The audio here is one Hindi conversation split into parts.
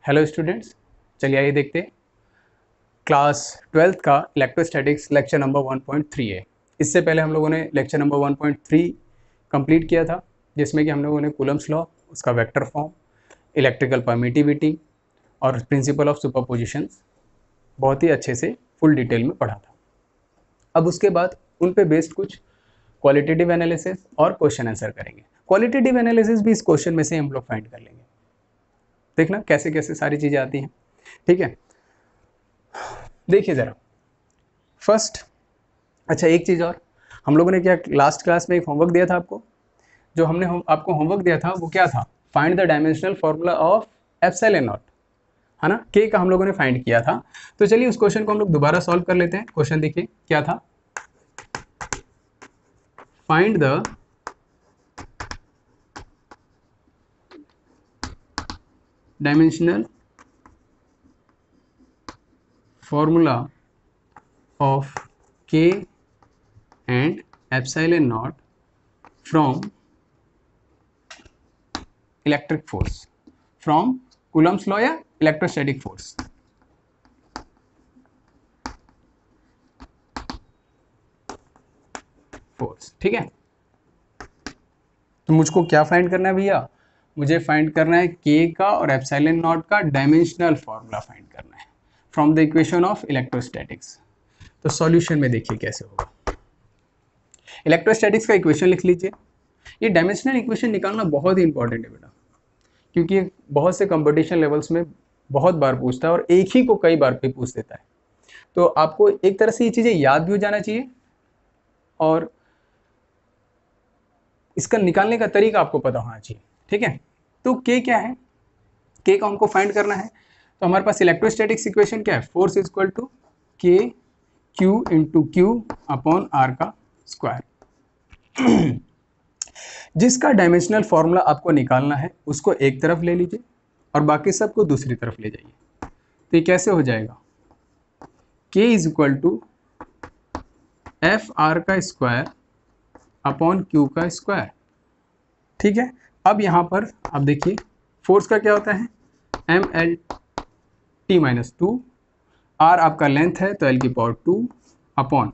हेलो स्टूडेंट्स, चलिए आइए देखते हैं क्लास 12th का इलेक्ट्रोस्टैटिक्स लेक्चर नंबर 1.3 है। इससे पहले हम लोगों ने लेक्चर नंबर 1.3 कंप्लीट किया था, जिसमें कि हम लोगों ने कूलम्स लॉ, उसका वेक्टर फॉर्म, इलेक्ट्रिकल परमिटिविटी और प्रिंसिपल ऑफ सुपरपोजिशंस बहुत ही अच्छे से फुल डिटेल में पढ़ा था। अब उसके बाद उन पे बेस्ड कुछ क्वालिटेटिव एनालिसिस और क्वेश्चन आंसर करेंगे। क्वालिटेटिव एनालिसिस भी इस क्वेश्चन में से हम लोग फाइंड कर लेंगे। देखना कैसे कैसे सारी चीज़ें आती हैं, ठीक है। देखिए ज़रा फर्स्ट, अच्छा एक चीज़ और, हम लोगों ने क्या लास्ट क्लास में एक होमवर्क दिया था आपको। जो हमने आपको होमवर्क दिया था वो क्या था, find the dimensional formula of epsilon not, है ना। के का हम लोगों ने फाइंड किया था। तो चलिए उस क्वेश्चन को हम लोग दोबारा सॉल्व कर लेते हैं। क्वेश्चन देखिए क्या था, find the dimensional formula of K and epsilon naught from electric force, from Coulomb's law या electrostatic force। ठीक है, तो मुझको क्या फाइंड करना है भैया, मुझे फाइंड करना है K का और एप्सिलॉन नॉट का डायमेंशनल फॉर्मूला फाइंड करना है from the equation of electrostatics. तो सॉल्यूशन में देखिए कैसे होगा। इलेक्ट्रोस्टैटिक्स का इक्वेशन लिख लीजिए। ये डायमेंशनल इक्वेशन निकालना बहुत ही इंपॉर्टेंट है बेटा, क्योंकि बहुत से कंपटीशन लेवल्स में बहुत बार पूछता है और एक ही को कई बार पे पूछ देता है। तो आपको एक तरह से ये चीज़ें याद भी हो जाना चाहिए और इसका निकालने का तरीका आपको पता होना चाहिए, ठीक है। तो के क्या है, के का हमको फाइंड करना है। तो हमारे पास इलेक्ट्रोस्टैटिक्स इक्वेशन क्या है, force is equal to K Q into Q upon R का स्क्वायर। जिसका डायमेंशनल फॉर्मूला आपको निकालना है उसको एक तरफ ले लीजिए और बाकी सबको दूसरी तरफ ले जाइए। तो ये कैसे हो जाएगा, k is equal to F R का स्क्वायर अपॉन क्यू का स्क्वायर, ठीक है। अब यहाँ पर आप देखिए फोर्स का क्या होता है, M L T minus two, R आपका लेंथ है तो एल की पावर 2 अपॉन,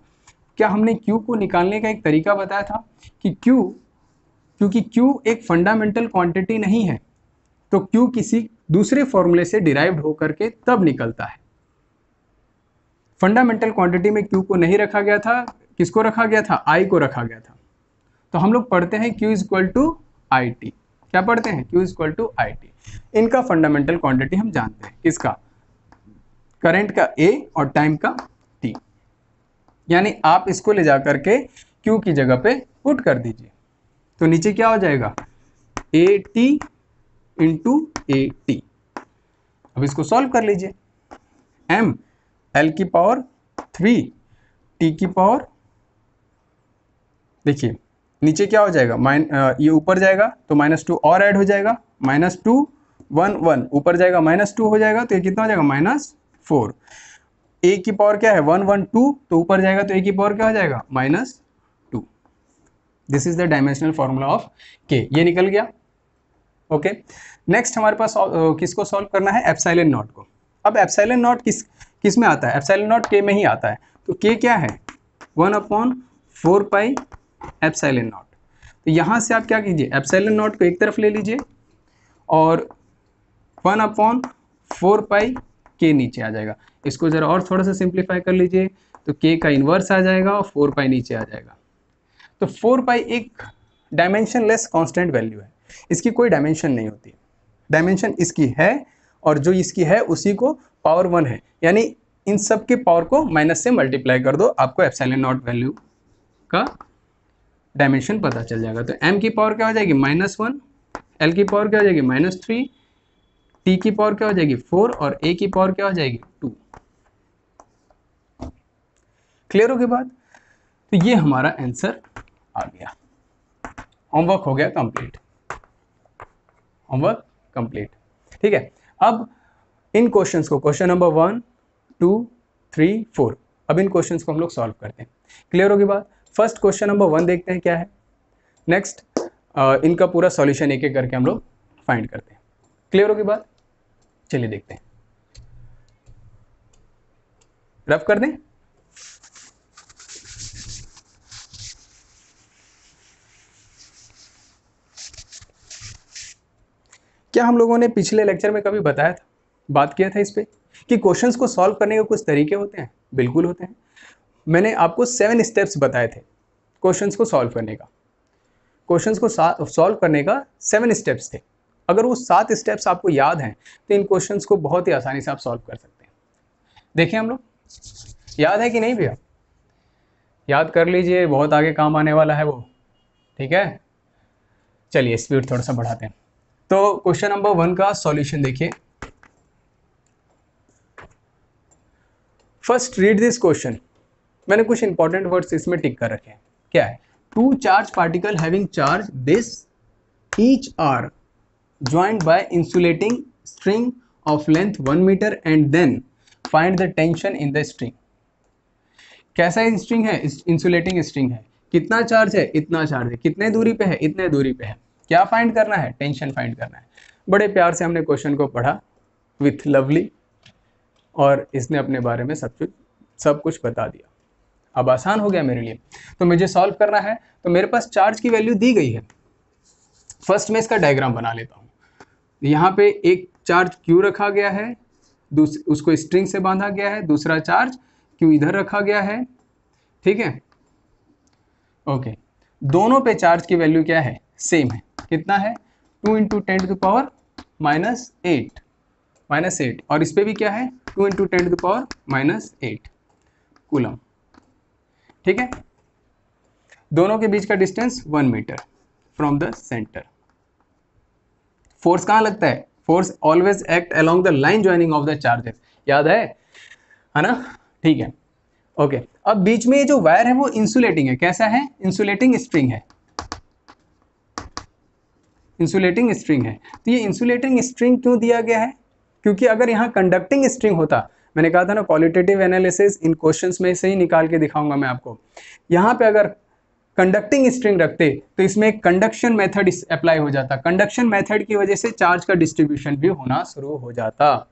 क्या हमने क्यू को निकालने का एक तरीका बताया था कि क्यू, क्योंकि Q एक फंडामेंटल क्वांटिटी नहीं है तो Q किसी दूसरे फॉर्मूले से डिराइव्ड होकर के तब निकलता है। फंडामेंटल क्वांटिटी में Q को नहीं रखा गया था, किसको रखा गया था, I को रखा गया था। तो हम लोग पढ़ते हैं Q is equal to I T, क्या पढ़ते हैं, Q is equal to I T. इनका फंडामेंटल क्वांटिटी हम जानते हैं, किसका, करंट का A और टाइम का T। यानी आप इसको ले जा करके Q की जगह पे पुट कर दीजिए, तो नीचे क्या हो जाएगा, A T into A T. अब इसको सॉल्व कर लीजिए, m l की पावर 3 t की पावर, देखिए नीचे क्या हो जाएगा, ये ऊपर जाएगा तो -2 और ऐड हो जाएगा, -2 1 1 ऊपर जाएगा -2 हो जाएगा, तो ये कितना हो जाएगा -4। a की पावर क्या है 1 1 2, तो ऊपर जाएगा तो a की पावर क्या हो जाएगा -2। This is the dimensional formula of k, ये निकल गया। ओके, नेक्स्ट हमारे पास किसको सॉल्व करना है, एप्सिलॉन नॉट को। अब एप्सिलॉन नॉट किस में आता है, एप्सिलॉन नॉट के में ही आता है। तो के क्या है 1/4 पाई एप्सिलॉन नॉट। तो यहाँ से आप क्या कीजिए, एप्सिलॉन नॉट को एक तरफ ले लीजिए और 1/4 पाई के नीचे आ जाएगा। इसको जरा और थोड़ा सा सिंप्लीफाई कर लीजिए तो के का इन्वर्स आ जाएगा और 4 पाई नीचे आ जाएगा। तो 4 पाई एक डायमेंशन लेस कॉन्स्टेंट वैल्यू है, इसकी कोई डायमेंशन नहीं होती है। डायमेंशन इसकी है और जो इसकी है उसी को पावर 1 है, यानी इन सब के पावर को माइनस से मल्टीप्लाई कर दो, आपको एप्सिलॉन नॉट वैल्यू का डायमेंशन पता चल जाएगा। तो m की पावर क्या हो जाएगी -1, l की पावर क्या हो जाएगी -3, t की पावर क्या हो जाएगी 4 और a की पावर क्या हो जाएगी 2। क्लियर हो गई बात। तो ये हमारा आंसर आ गया, होमवर्क हो गया कंप्लीट, होमवर्क कंप्लीट, ठीक है। अब इन क्वेश्चंस को, क्वेश्चन नंबर 1 2 3 4, अब इन क्वेश्चंस को हम लोग सॉल्व करते हैं। क्लियर होगी बात। फर्स्ट क्वेश्चन नंबर 1 देखते हैं क्या है, नेक्स्ट इनका पूरा सॉल्यूशन एक एक करके हम लोग फाइंड करते हैं। क्लियर होगी बात, चलिए देखते हैं, रफ कर दें। क्या हम लोगों ने पिछले लेक्चर में कभी बताया था, बात किया था इस पे कि क्वेश्चंस को सॉल्व करने के कुछ तरीके होते हैं? बिल्कुल होते हैं। मैंने आपको 7 स्टेप्स बताए थे क्वेश्चंस को सॉल्व करने का। क्वेश्चंस को सॉल्व करने का 7 स्टेप्स थे। अगर वो 7 स्टेप्स आपको याद हैं तो इन क्वेश्चंस को बहुत ही आसानी से आप सॉल्व कर सकते हैं। देखिए हम लोग, याद है कि नहीं भैया? याद कर लीजिए, बहुत आगे काम आने वाला है वो। ठीक है, चलिए स्पीड थोड़ा सा बढ़ाते हैं। तो क्वेश्चन नंबर 1 का सॉल्यूशन देखिए। First read this question. मैंने कुछ इंपॉर्टेंट वर्ड्स इसमें टिक कर रखे हैं। क्या है? Two charge particle having charge this each are joined by insulating string of length 1 metre and then find the tension in the string. कैसा स्ट्रिंग है? इंसुलेटिंग स्ट्रिंग है। कितना चार्ज है? इतना चार्ज है। कितने दूरी पे है? इतने दूरी पे है। क्या फाइंड करना है? टेंशन फाइंड करना है। बड़े प्यार से हमने क्वेश्चन को पढ़ा विथ लवली, और इसने अपने बारे में सब कुछ बता दिया। अब आसान हो गया मेरे लिए। तो मुझे सॉल्व करना है, तो मेरे पास चार्ज की वैल्यू दी गई है। फर्स्ट मैं इसका डायग्राम बना लेता हूँ। यहाँ पे एक चार्ज Q रखा गया है, उसको स्ट्रिंग से बांधा गया है। दूसरा चार्ज Q इधर रखा गया है। ठीक है, ओके। दोनों पे चार्ज की वैल्यू क्या है? सेम है। कितना है? 2 इंटू 10⁻⁻8 -8, और इस पे भी क्या है? 2 इंटू 10⁻⁻8 कूलम। ठीक है, दोनों के बीच का distance 1 metre from the centre. Force कहाँ लगता है? Force always act along the line joining of the charges. याद है ना? ठीक है, ओके। अब बीच में ये जो वायर है वो इंसुलेटिंग है। कैसा है? इंसुलेटिंग स्ट्रिंग है। इंसुलेटिंग स्ट्रिंग है। तो ये इंसुलेटिंग स्ट्रिंग क्यों दिया गया है? क्योंकि अगर यहाँ कंडक्टिंग स्ट्रिंग होता, मैंने कहा था ना क्वालिटेटिव एनालिसिस इन क्वेश्चंस में से ही निकाल के दिखाऊंगा मैं आपको। यहाँ पे अगर कंडक्टिंग स्ट्रिंग रखते तो इसमें एक कंडक्शन मेथड अप्लाई हो जाता। कंडक्शन मेथड की वजह से चार्ज का डिस्ट्रीब्यूशन भी होना शुरू हो जाता।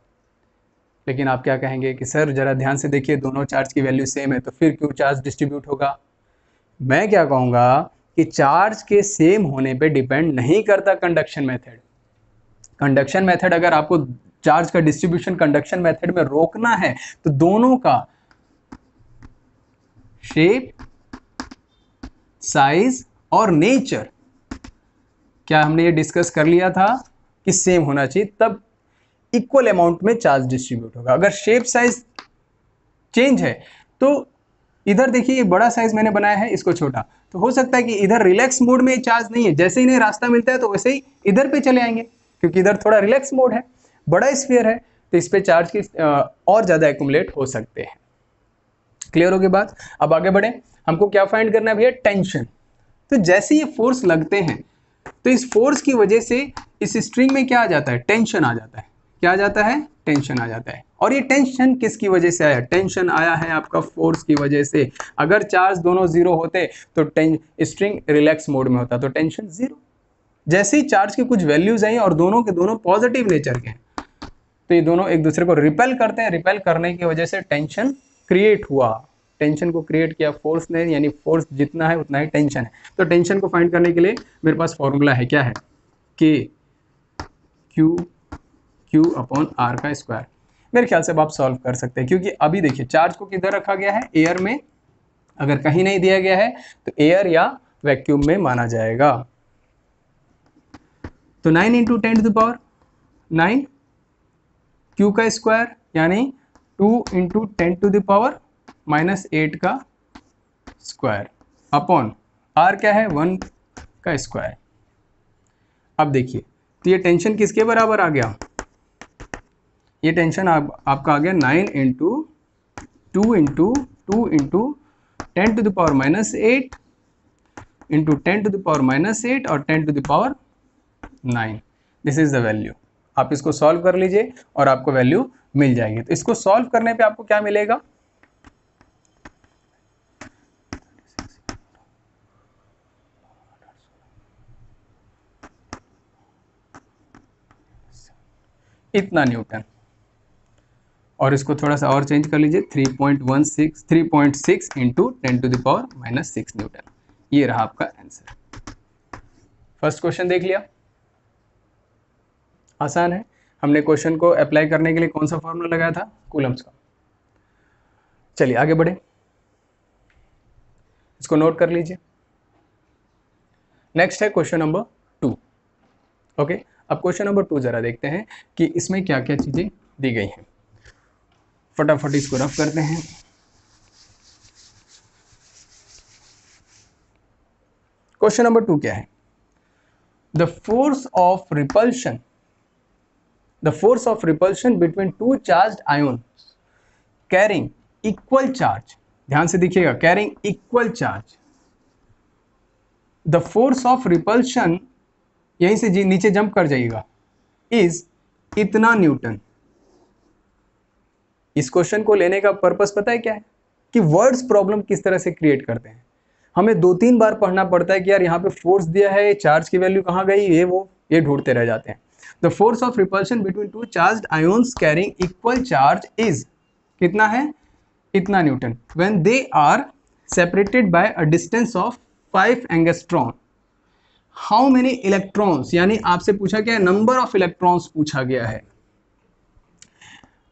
लेकिन आप क्या कहेंगे कि सर जरा ध्यान से देखिए, दोनों चार्ज की वैल्यू सेम है, तो फिर क्यों चार्ज डिस्ट्रीब्यूट होगा? मैं क्या कहूँगा कि चार्ज के सेम होने पे डिपेंड नहीं करता कंडक्शन मेथड। कंडक्शन मेथड अगर आपको चार्ज का डिस्ट्रीब्यूशन कंडक्शन मेथड में रोकना है तो दोनों का शेप, साइज और नेचर, क्या हमने ये डिस्कस कर लिया था कि सेम होना चाहिए, तब इक्वल अमाउंट में चार्ज डिस्ट्रीब्यूट होगा। अगर शेप साइज चेंज है तो इधर देखिए ये बड़ा साइज मैंने बनाया है, इसको छोटा, तो हो सकता है कि इधर रिलैक्स मोड में चार्ज नहीं है, जैसे ही इन्हें रास्ता मिलता है तो वैसे ही इधर पे चले आएंगे, क्योंकि इधर थोड़ा रिलैक्स मोड है, बड़ा स्फीयर है, तो इस पे चार्ज की और ज्यादा एक्यूमुलेट हो सकते हैं। क्लियर हो गई बात? अब आगे बढ़े। हमको क्या फाइंड करना है भैया? टेंशन। तो जैसे ये फोर्स लगते हैं तो इस फोर्स की वजह से इस स्ट्रिंग में क्या आ जाता है? टेंशन आ जाता है। क्या आ जाता है? टेंशन आ जाता है। और ये टेंशन किसकी वजह से आया? टेंशन आया है आपका फोर्स की वजह से। अगर चार्ज दोनों जीरो होते तो स्ट्रिंग रिलैक्स मोड में होता, तो टेंशन जीरो। जैसे ही चार्ज की कुछ वैल्यूज आई और दोनों के दोनों पॉजिटिव नेचर के हैं, तो ये दोनों एक दूसरे को रिपेल करते हैं। रिपेल करने की वजह से टेंशन क्रिएट हुआ। टेंशन को क्रिएट किया फोर्स ने, यानी फोर्स जितना है उतना ही टेंशन है। तो टेंशन को फाइंड करने के लिए मेरे पास फॉर्मूला है। क्या है? के क्यू अपॉन आर का स्क्वायर। मेरे ख्याल से अब आप सॉल्व कर सकते हैं, क्योंकि अभी देखिए चार्ज को किधर रखा गया है? एयर में। अगर कहीं नहीं दिया गया है तो एयर या वैक्यूम में माना जाएगा। तो 9 इंटू 10⁻9 क्यू का स्क्वायर, यानी 2 इंटू 10⁻⁻8 का स्क्वायर अपॉन आर क्या है? 1 का स्क्वायर। अब देखिए, तो ये टेंशन किसके बराबर आ गया? ये टेंशन आपका आ गया 9 इंटू 2 इंटू 2 इंटू 10⁻⁻8 इंटू 10⁻⁻8 और 10⁻9। This is the value. आप इसको सॉल्व कर लीजिए और आपको वैल्यू मिल जाएगी। तो इसको सॉल्व करने पे आपको क्या मिलेगा? इतना न्यूटन। और इसको थोड़ा सा और चेंज कर लीजिए, 3.6 इंटू 10⁻⁻⁶ न्यूटन। ये रहा आपका आंसर। फर्स्ट क्वेश्चन देख लिया, आसान है। हमने क्वेश्चन को अप्लाई करने के लिए कौन सा फॉर्मूला लगाया था, कूलम्स का। चलिए आगे बढ़े, इसको नोट कर लीजिए। नेक्स्ट है क्वेश्चन नंबर 2। ओके, अब क्वेश्चन नंबर 2 जरा देखते हैं कि इसमें क्या क्या चीजें दी गई हैं। फटाफट इसको रफ करते हैं। क्वेश्चन नंबर 2 क्या है? The force of repulsion between two charged ions carrying equal charge, ध्यान से देखिएगा, carrying equal charge. The force of repulsion, यहीं से नीचे जंप कर जाइएगा, इज इतना न्यूटन। इस क्वेश्चन को लेने का पर्पस पता है क्या है? कि वर्ड्स प्रॉब्लम किस तरह से क्रिएट करते हैं। हमें 2-3 बार पढ़ना पड़ता है कि यार यहाँ पे फोर्स दिया है, चार्ज की वैल्यू कहाँ गई, ये ढूंढते रह जाते हैं। The force of repulsion between two charged ions carrying equal charge is, कितना है? इतना newton. When they are separated by a distance of 5 angstrom, how many electrons, यानी आपसे पूछा गया है, नंबर ऑफ इलेक्ट्रॉन्स पूछा गया है,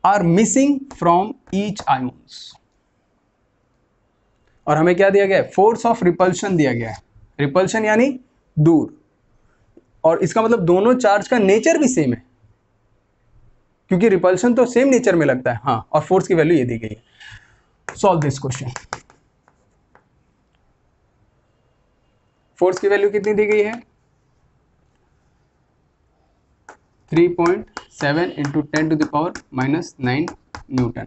are missing from each ions. और हमें क्या दिया गया है? फोर्स ऑफ रिपल्शन दिया गया है। रिपल्शन यानी दूर, और इसका मतलब दोनों चार्ज का नेचर भी सेम है, क्योंकि रिपल्शन तो सेम नेचर में लगता है। हाँ, और फोर्स की वैल्यू ये दी गई है। Solve this question. फोर्स की वैल्यू कितनी दी गई है? 3.7 इंटू 10⁻⁻⁹ न्यूटन।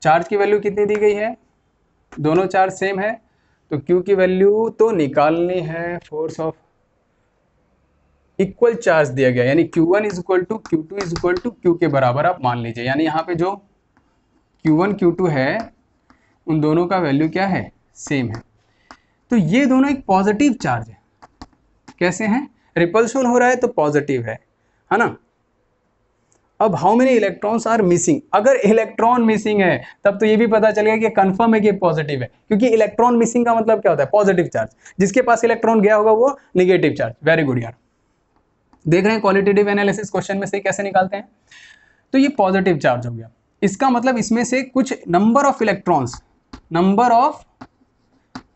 चार्ज की वैल्यू कितनी दी गई है? दोनों चार्ज सेम है, तो Q की वैल्यू तो निकालनी है। फोर्स ऑफ इक्वल चार्ज दिया गया, यानी Q1 is equal to Q2 is equal to Q के बराबर आप मान लीजिए। यानी यहाँ पे जो Q1 Q2 है, उन दोनों का वैल्यू क्या है? सेम है। तो ये दोनों एक पॉजिटिव चार्ज है। कैसे हैं? रिपल्शन हो रहा है तो पॉजिटिव है ना। अब how many electrons are missing, अगर इलेक्ट्रॉन मिसिंग है तब तो ये भी पता चलेगा कि कंफर्म है कि पॉजिटिव है, क्योंकि इलेक्ट्रॉन मिसिंग का मतलब क्या होता है? Positive charge. जिसके पास इलेक्ट्रॉन गया होगा वो निगेटिव चार्ज। वेरी गुड यार, देख रहे हैं क्वालिटेटिव एनालिसिस क्वेश्चन में से कैसे निकालते हैं। तो ये पॉजिटिव चार्ज हो गया, इसका मतलब इसमें से कुछ नंबर ऑफ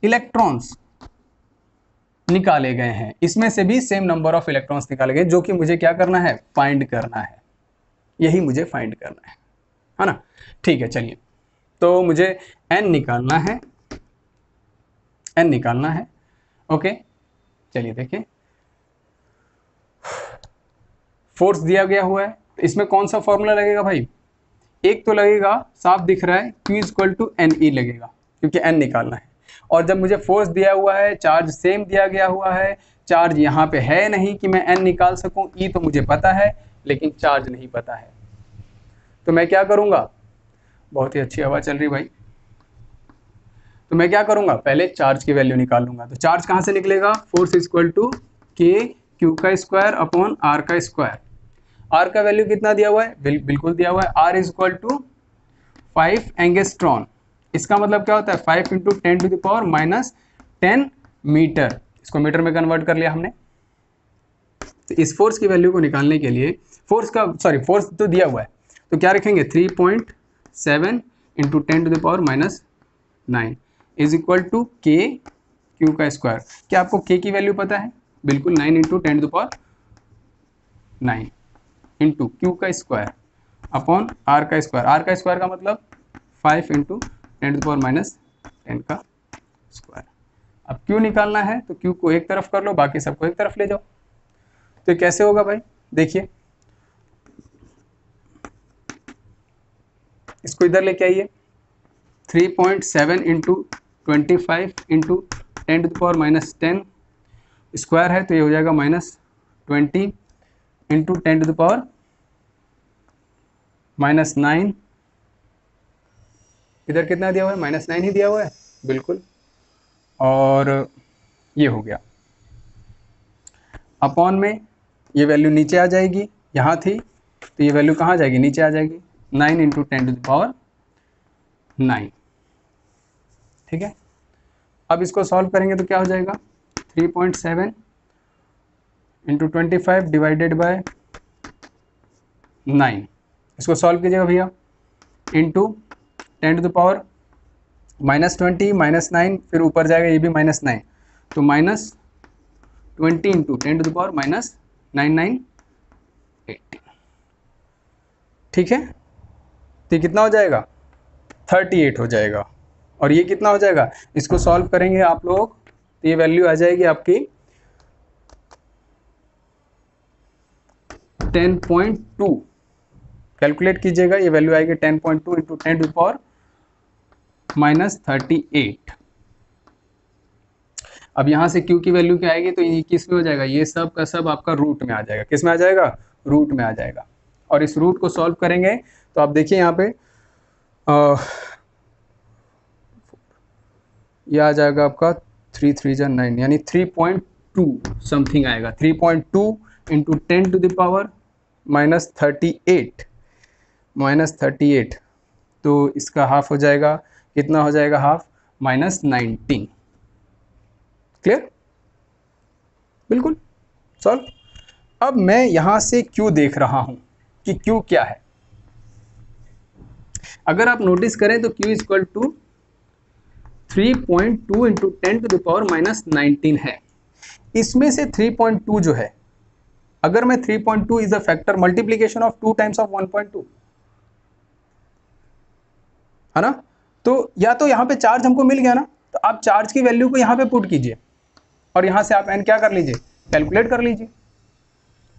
इलेक्ट्रॉन्स निकाले गए हैं। इसमें से भी सेम नंबर ऑफ इलेक्ट्रॉन्स निकाले गए, जो कि मुझे क्या करना है? फाइंड करना है। यही मुझे फाइंड करना है ना। ठीक है, चलिए, तो मुझे n निकालना है। ओके, चलिए देखिए, फोर्स दिया गया हुआ है, तो इसमें कौन सा फॉर्मूला लगेगा भाई? एक तो लगेगा, साफ दिख रहा है, Q इक्वल टू NE लगेगा, क्योंकि n निकालना है। और जब मुझे फोर्स दिया हुआ है, चार्ज सेम दिया गया हुआ है, चार्ज यहाँ पे है नहीं कि मैं n निकाल सकूं, E तो मुझे पता है लेकिन चार्ज नहीं पता है, तो मैं क्या करूंगा? बहुत ही अच्छी हवा चल रही भाई। तो मैं क्या करूंगा? पहले चार्ज की वैल्यू निकाल लूंगा। तो चार्ज कहां से निकलेगा? फोर्स इक्वल टू Q का स्क्वायर अपॉन R का स्क्वायर। R का वैल्यू कितना दिया हुआ है? बिल्कुल दिया हुआ है, R is equal to 5 angstrom. इसका मतलब क्या होता है? 5 इंटू 10⁻⁻10 मीटर। इसको मीटर में कन्वर्ट कर लिया हमने। तो इस फोर्स की वैल्यू को निकालने के लिए, फोर्स तो दिया हुआ है, तो क्या रखेंगे? 3.7 into 10⁻⁹ is equal to Q का स्क्वायर। क्या आपको K की वैल्यू पता है? बिल्कुल, 9 इंटू 10⁹ इंटू Q का स्क्वायर अपॉन R का स्क्वायर। R का स्क्वायर का मतलब 5 इंटू 10⁻⁻10 का स्क्वायर। अब Q निकालना है, तो Q को एक तरफ कर लो, बाकी सबको एक तरफ ले जाओ। तो कैसे होगा भाई? देखिए, इसको इधर लेके आइए। 3.7 इंटू 25 इंटू 10⁻⁻10 स्क्वायर है, तो ये हो जाएगा -20 इंटू 10⁻⁹। इधर कितना दिया हुआ है? -9 ही दिया हुआ है, बिल्कुल। और ये हो गया, अपॉन में ये वैल्यू नीचे आ जाएगी, यहाँ थी, तो ये वैल्यू कहाँ जाएगी, नीचे आ जाएगी, 9 इंटू 10⁹9। ठीक है, अब इसको सॉल्व करेंगे तो क्या हो जाएगा, 3.7 इंटू 25 डिवाइडेड बाय 9। इसको सॉल्व कीजिएगा भैया, इंटू 10⁻⁻20 -9, फिर ऊपर जाएगा ये भी -9, तो -20 इंटू 10⁻⁻998। ठीक है, तो कितना हो जाएगा, 38 हो जाएगा। और ये कितना हो जाएगा, इसको सॉल्व करेंगे आप लोग तो ये वैल्यू आ जाएगी आपकी 10.2। कैलकुलेट कीजिएगा, ये वैल्यू आएगी 10.2 इंटू 10⁻⁻38। अब यहाँ से Q की वैल्यू क्या आएगी, तो ये किस में हो जाएगा, ये सब का सब आपका रूट में आ जाएगा। किस में आ जाएगा, रूट में आ जाएगा। और इस रूट को सॉल्व करेंगे तो आप देखिए यहाँ पे ये आ जाएगा आपका 3 3 जा 9, यानी 3.2 समथिंग आएगा। 3.2 इंटू 10⁻38 तो इसका हाफ हो जाएगा, कितना हो जाएगा हाफ, -19। क्लियर, बिल्कुल सॉल्व। अब मैं यहां से Q देख रहा हूं कि Q क्या है। अगर आप नोटिस करें तो Q इक्वल टू 3.2 इंटू 10⁻⁻19 है। इसमें से 3.2 जो है, अगर मैं 3.2 is a factor multiplication of 2 times of 1.2 है ना, तो या तो यहाँ पे चार्ज हमको मिल गया ना, तो आप चार्ज की वैल्यू को यहाँ पे पुट कीजिए और यहाँ से आप n क्या कर लीजिए, कैलकुलेट कर लीजिए,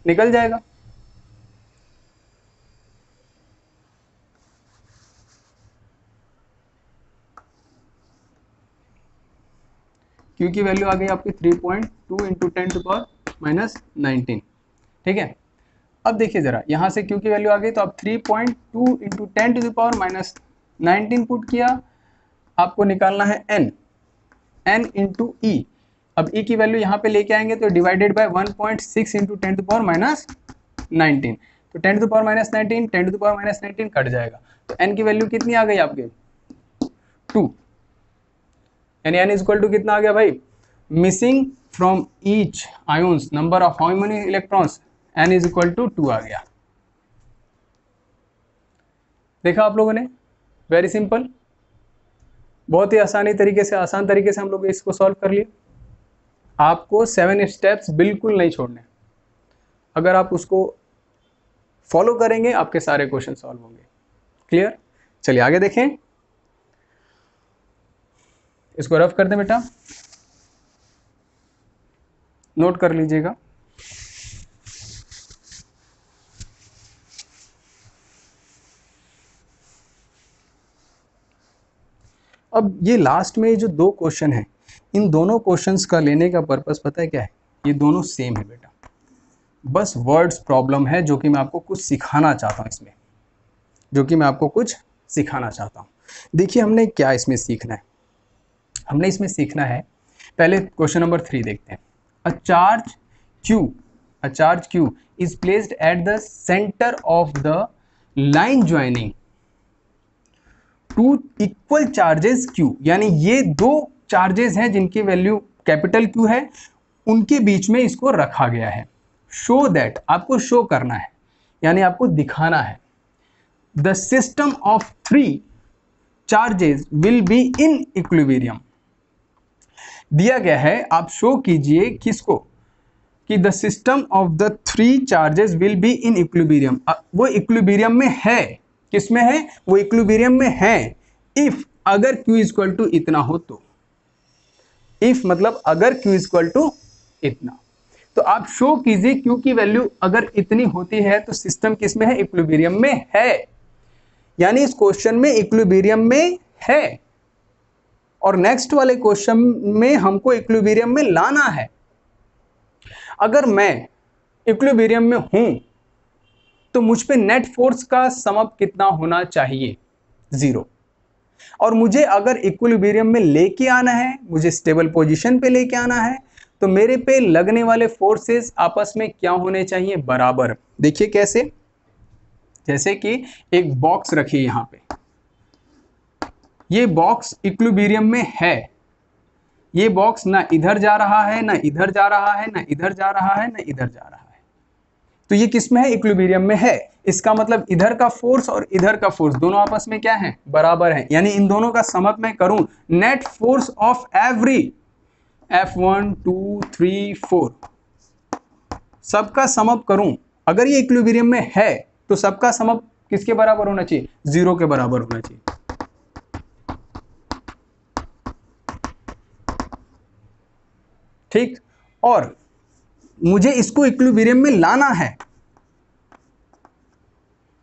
निकल जाएगा। Q की वैल्यू आ गई आपकी 3.2 इंटू 10⁻⁻19। ठीक है, अब देखिए जरा, यहाँ से Q की वैल्यू आ गई तो आप 3.2 इंटू 10⁻⁻19 पुट किया, आपको निकालना है n इंटू E। अब E की वैल्यू यहाँ पे लेके आएंगे तो डिवाइडेड बाय 1.6 इंटू 10⁻⁻19, तो 10⁻⁻19 कट जाएगा, तो n की वैल्यू कितनी आ गई आपके 2, यानी n इक्वल टू कितना आ गया भाई, missing from each ions number of how many electrons, n is equal to 2 आ गया। देखा आप लोगों ने, वेरी सिंपल, बहुत ही आसान तरीके से हम लोग इसको सॉल्व कर लिए। आपको 7 स्टेप्स बिल्कुल नहीं छोड़ने, अगर आप उसको फॉलो करेंगे आपके सारे क्वेश्चन सॉल्व होंगे। क्लियर, चलिए आगे देखें, इसको रफ कर दें बेटा, नोट कर लीजिएगा। अब ये लास्ट में जो 2 क्वेश्चन हैं, इन दोनों क्वेश्चंस का लेने का पर्पस पता है क्या है, ये दोनों सेम है बेटा, बस वर्ड्स प्रॉब्लम है जो कि मैं आपको कुछ सिखाना चाहता हूँ इसमें, देखिए हमने क्या इसमें सीखना है, हमने इसमें सीखना है, पहले क्वेश्चन नंबर 3 देखते हैं। A charge Q is placed at the center of the line joining two equal charges Q, यानी ये 2 चार्जेस हैं जिनकी वैल्यू कैपिटल Q है, उनके बीच में इसको रखा गया है। शो दैट, आपको शो करना है, यानी आपको दिखाना है, the system of 3 charges will be in equilibrium. दिया गया है, आप शो कीजिए किसको, कि the system of the 3 charges will be in equilibrium. वो इक्विलिब्रियम में है, किसमें है, वो इक्विलिब्रियम में है। इफ, अगर Q इक्वल टू इतना हो तो, इफ मतलब अगर Q इक्वल टू इतना, तो आप शो कीजिए Q की वैल्यू अगर इतनी होती है तो सिस्टम किसमें है, इक्विलिब्रियम में है, यानी इस क्वेश्चन में इक्विलिब्रियम में है, और नेक्स्ट वाले क्वेश्चन में हमको इक्विलिब्रियम में लाना है। अगर मैं इक्विलिब्रियम में हूं तो मुझ पे नेट फोर्स का सम अप कितना होना चाहिए, 0। और मुझे अगर इक्विलिब्रियम में लेके आना है, मुझे स्टेबल पोजीशन पे लेके आना है, तो मेरे पे लगने वाले फोर्सेस आपस में क्या होने चाहिए, बराबर। देखिए कैसे, जैसे कि एक बॉक्स रखिए यहाँ पे, ये बॉक्स इक्विलिब्रियम में है, ये बॉक्स ना इधर जा रहा है ना इधर जा रहा है ना इधर जा रहा है ना इधर जा रहा है, तो ये किस में है? इक्विलिब्रियम में है। इसका मतलब इधर का फोर्स और इधर का फोर्स दोनों आपस में क्या है? बराबर है। यानी इन दोनों का समअप मैं करूं, net force of every F1 2 3 4 सबका समअप करूं, अगर ये इक्विलिब्रियम में है तो सबका समअप किसके बराबर होना चाहिए? 0 के बराबर होना चाहिए। ठीक, और मुझे इसको इक्विलिब्रियम में लाना है,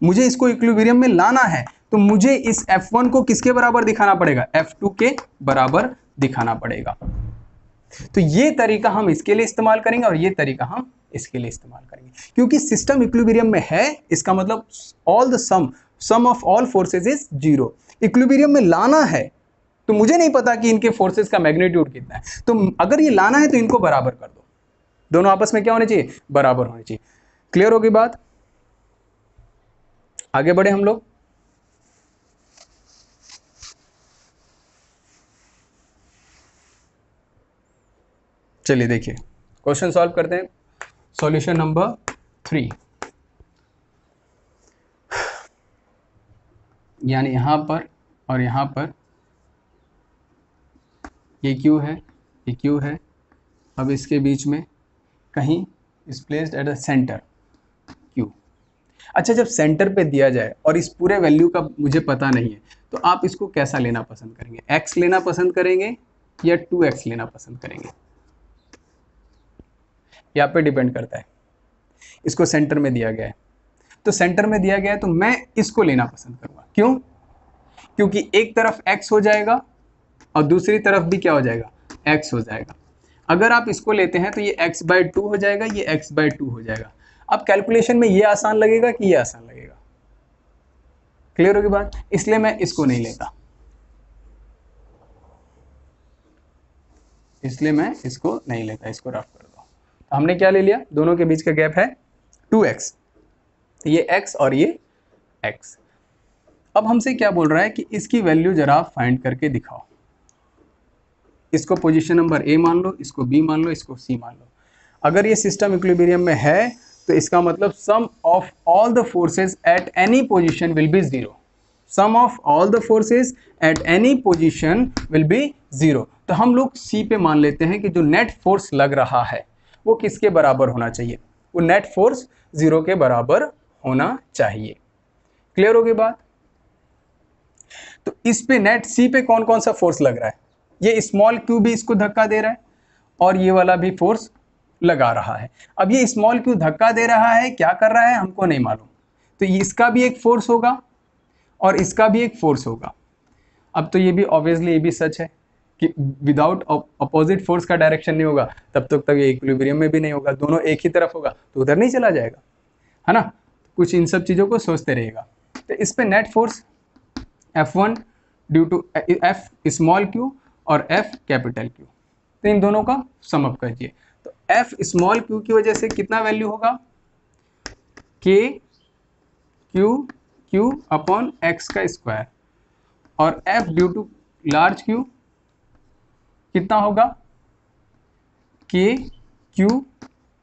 मुझे इसको इक्विलिब्रियम में लाना है, तो मुझे इस F1 को किसके बराबर दिखाना पड़ेगा? F2 के बराबर दिखाना पड़ेगा। तो ये तरीका हम इसके लिए इस्तेमाल करेंगे और ये तरीका हम इसके लिए इस्तेमाल करेंगे, क्योंकि सिस्टम इक्विलिब्रियम में है, इसका मतलब all the sum of all forces is 0। Equilibrium में लाना है तो मुझे नहीं पता कि इनके फोर्सेज का मैग्नीट्यूड कितना है, तो अगर ये लाना है तो इनको बराबर कर दो, दोनों आपस में क्या होने चाहिए? बराबर होने चाहिए। क्लियर होगी बात? आगे बढ़े हम लोग। चलिए देखिए क्वेश्चन सॉल्व करते हैं। सॉल्यूशन नंबर 3, यानी यहां पर और यहां पर ये Q है, ये Q है। अब इसके बीच में कहीं is placed at the centre Q। अच्छा, जब सेंटर पे दिया जाए और इस पूरे वैल्यू का मुझे पता नहीं है, तो आप इसको कैसा लेना पसंद करेंगे? x लेना पसंद करेंगे या 2x लेना पसंद करेंगे? यहाँ पे डिपेंड करता है। इसको सेंटर में दिया गया है, तो सेंटर में दिया गया है तो मैं इसको लेना पसंद करूंगा। क्यों? क्योंकि एक तरफ x हो जाएगा और दूसरी तरफ भी क्या हो जाएगा? x हो जाएगा। अगर आप इसको लेते हैं तो ये x/2 हो जाएगा, ये x/2 हो जाएगा। अब कैलकुलेशन में ये आसान लगेगा कि ये आसान लगेगा? क्लियर होगी बात? इसलिए मैं इसको नहीं लेता, इसलिए मैं इसको नहीं लेता, इसको रफ कर दो। तो हमने क्या ले लिया? दोनों के बीच का गैप है 2x, ये x और ये x। अब हमसे क्या बोल रहा है कि इसकी वैल्यू जरा फाइंड करके दिखाओ। इसको पोजीशन नंबर A मान लो, इसको B मान लो, इसको C मान लो। अगर ये सिस्टम इक्विलिब्रियम में है तो इसका मतलब sum of all the forces at any position will be 0। Sum of all the forces at any position will be 0। तो हम लोग C पे मान लेते हैं कि जो नेट फोर्स लग रहा है वो किसके बराबर होना चाहिए? वो नेट फोर्स 0 के बराबर होना चाहिए। क्लियर होगी बात? तो इस पे नेट C पे कौन कौन सा फोर्स लग रहा है? ये स्मॉल q भी इसको धक्का दे रहा है और ये वाला भी फोर्स लगा रहा है। अब ये स्मॉल q धक्का दे रहा है, क्या कर रहा है हमको नहीं मालूम, तो इसका भी एक फोर्स होगा और इसका भी एक फोर्स होगा। अब तो ये भी ऑब्वियसली ये भी सच है कि विदाउट अपोजिट फोर्स का डायरेक्शन नहीं होगा तब तक ये इक्विलिब्रियम में भी नहीं होगा, दोनों एक ही तरफ होगा तो उधर नहीं चला जाएगा, है ना? कुछ इन सब चीज़ों को सोचते रहिएगा। तो इस पे net force F1 due to F small q और F कैपिटल Q, तो इन दोनों का समअप कीजिए। तो F स्मॉल q की वजह से कितना वैल्यू होगा? K Q अपॉन x का स्क्वायर, और F due to large Q कितना होगा? K Q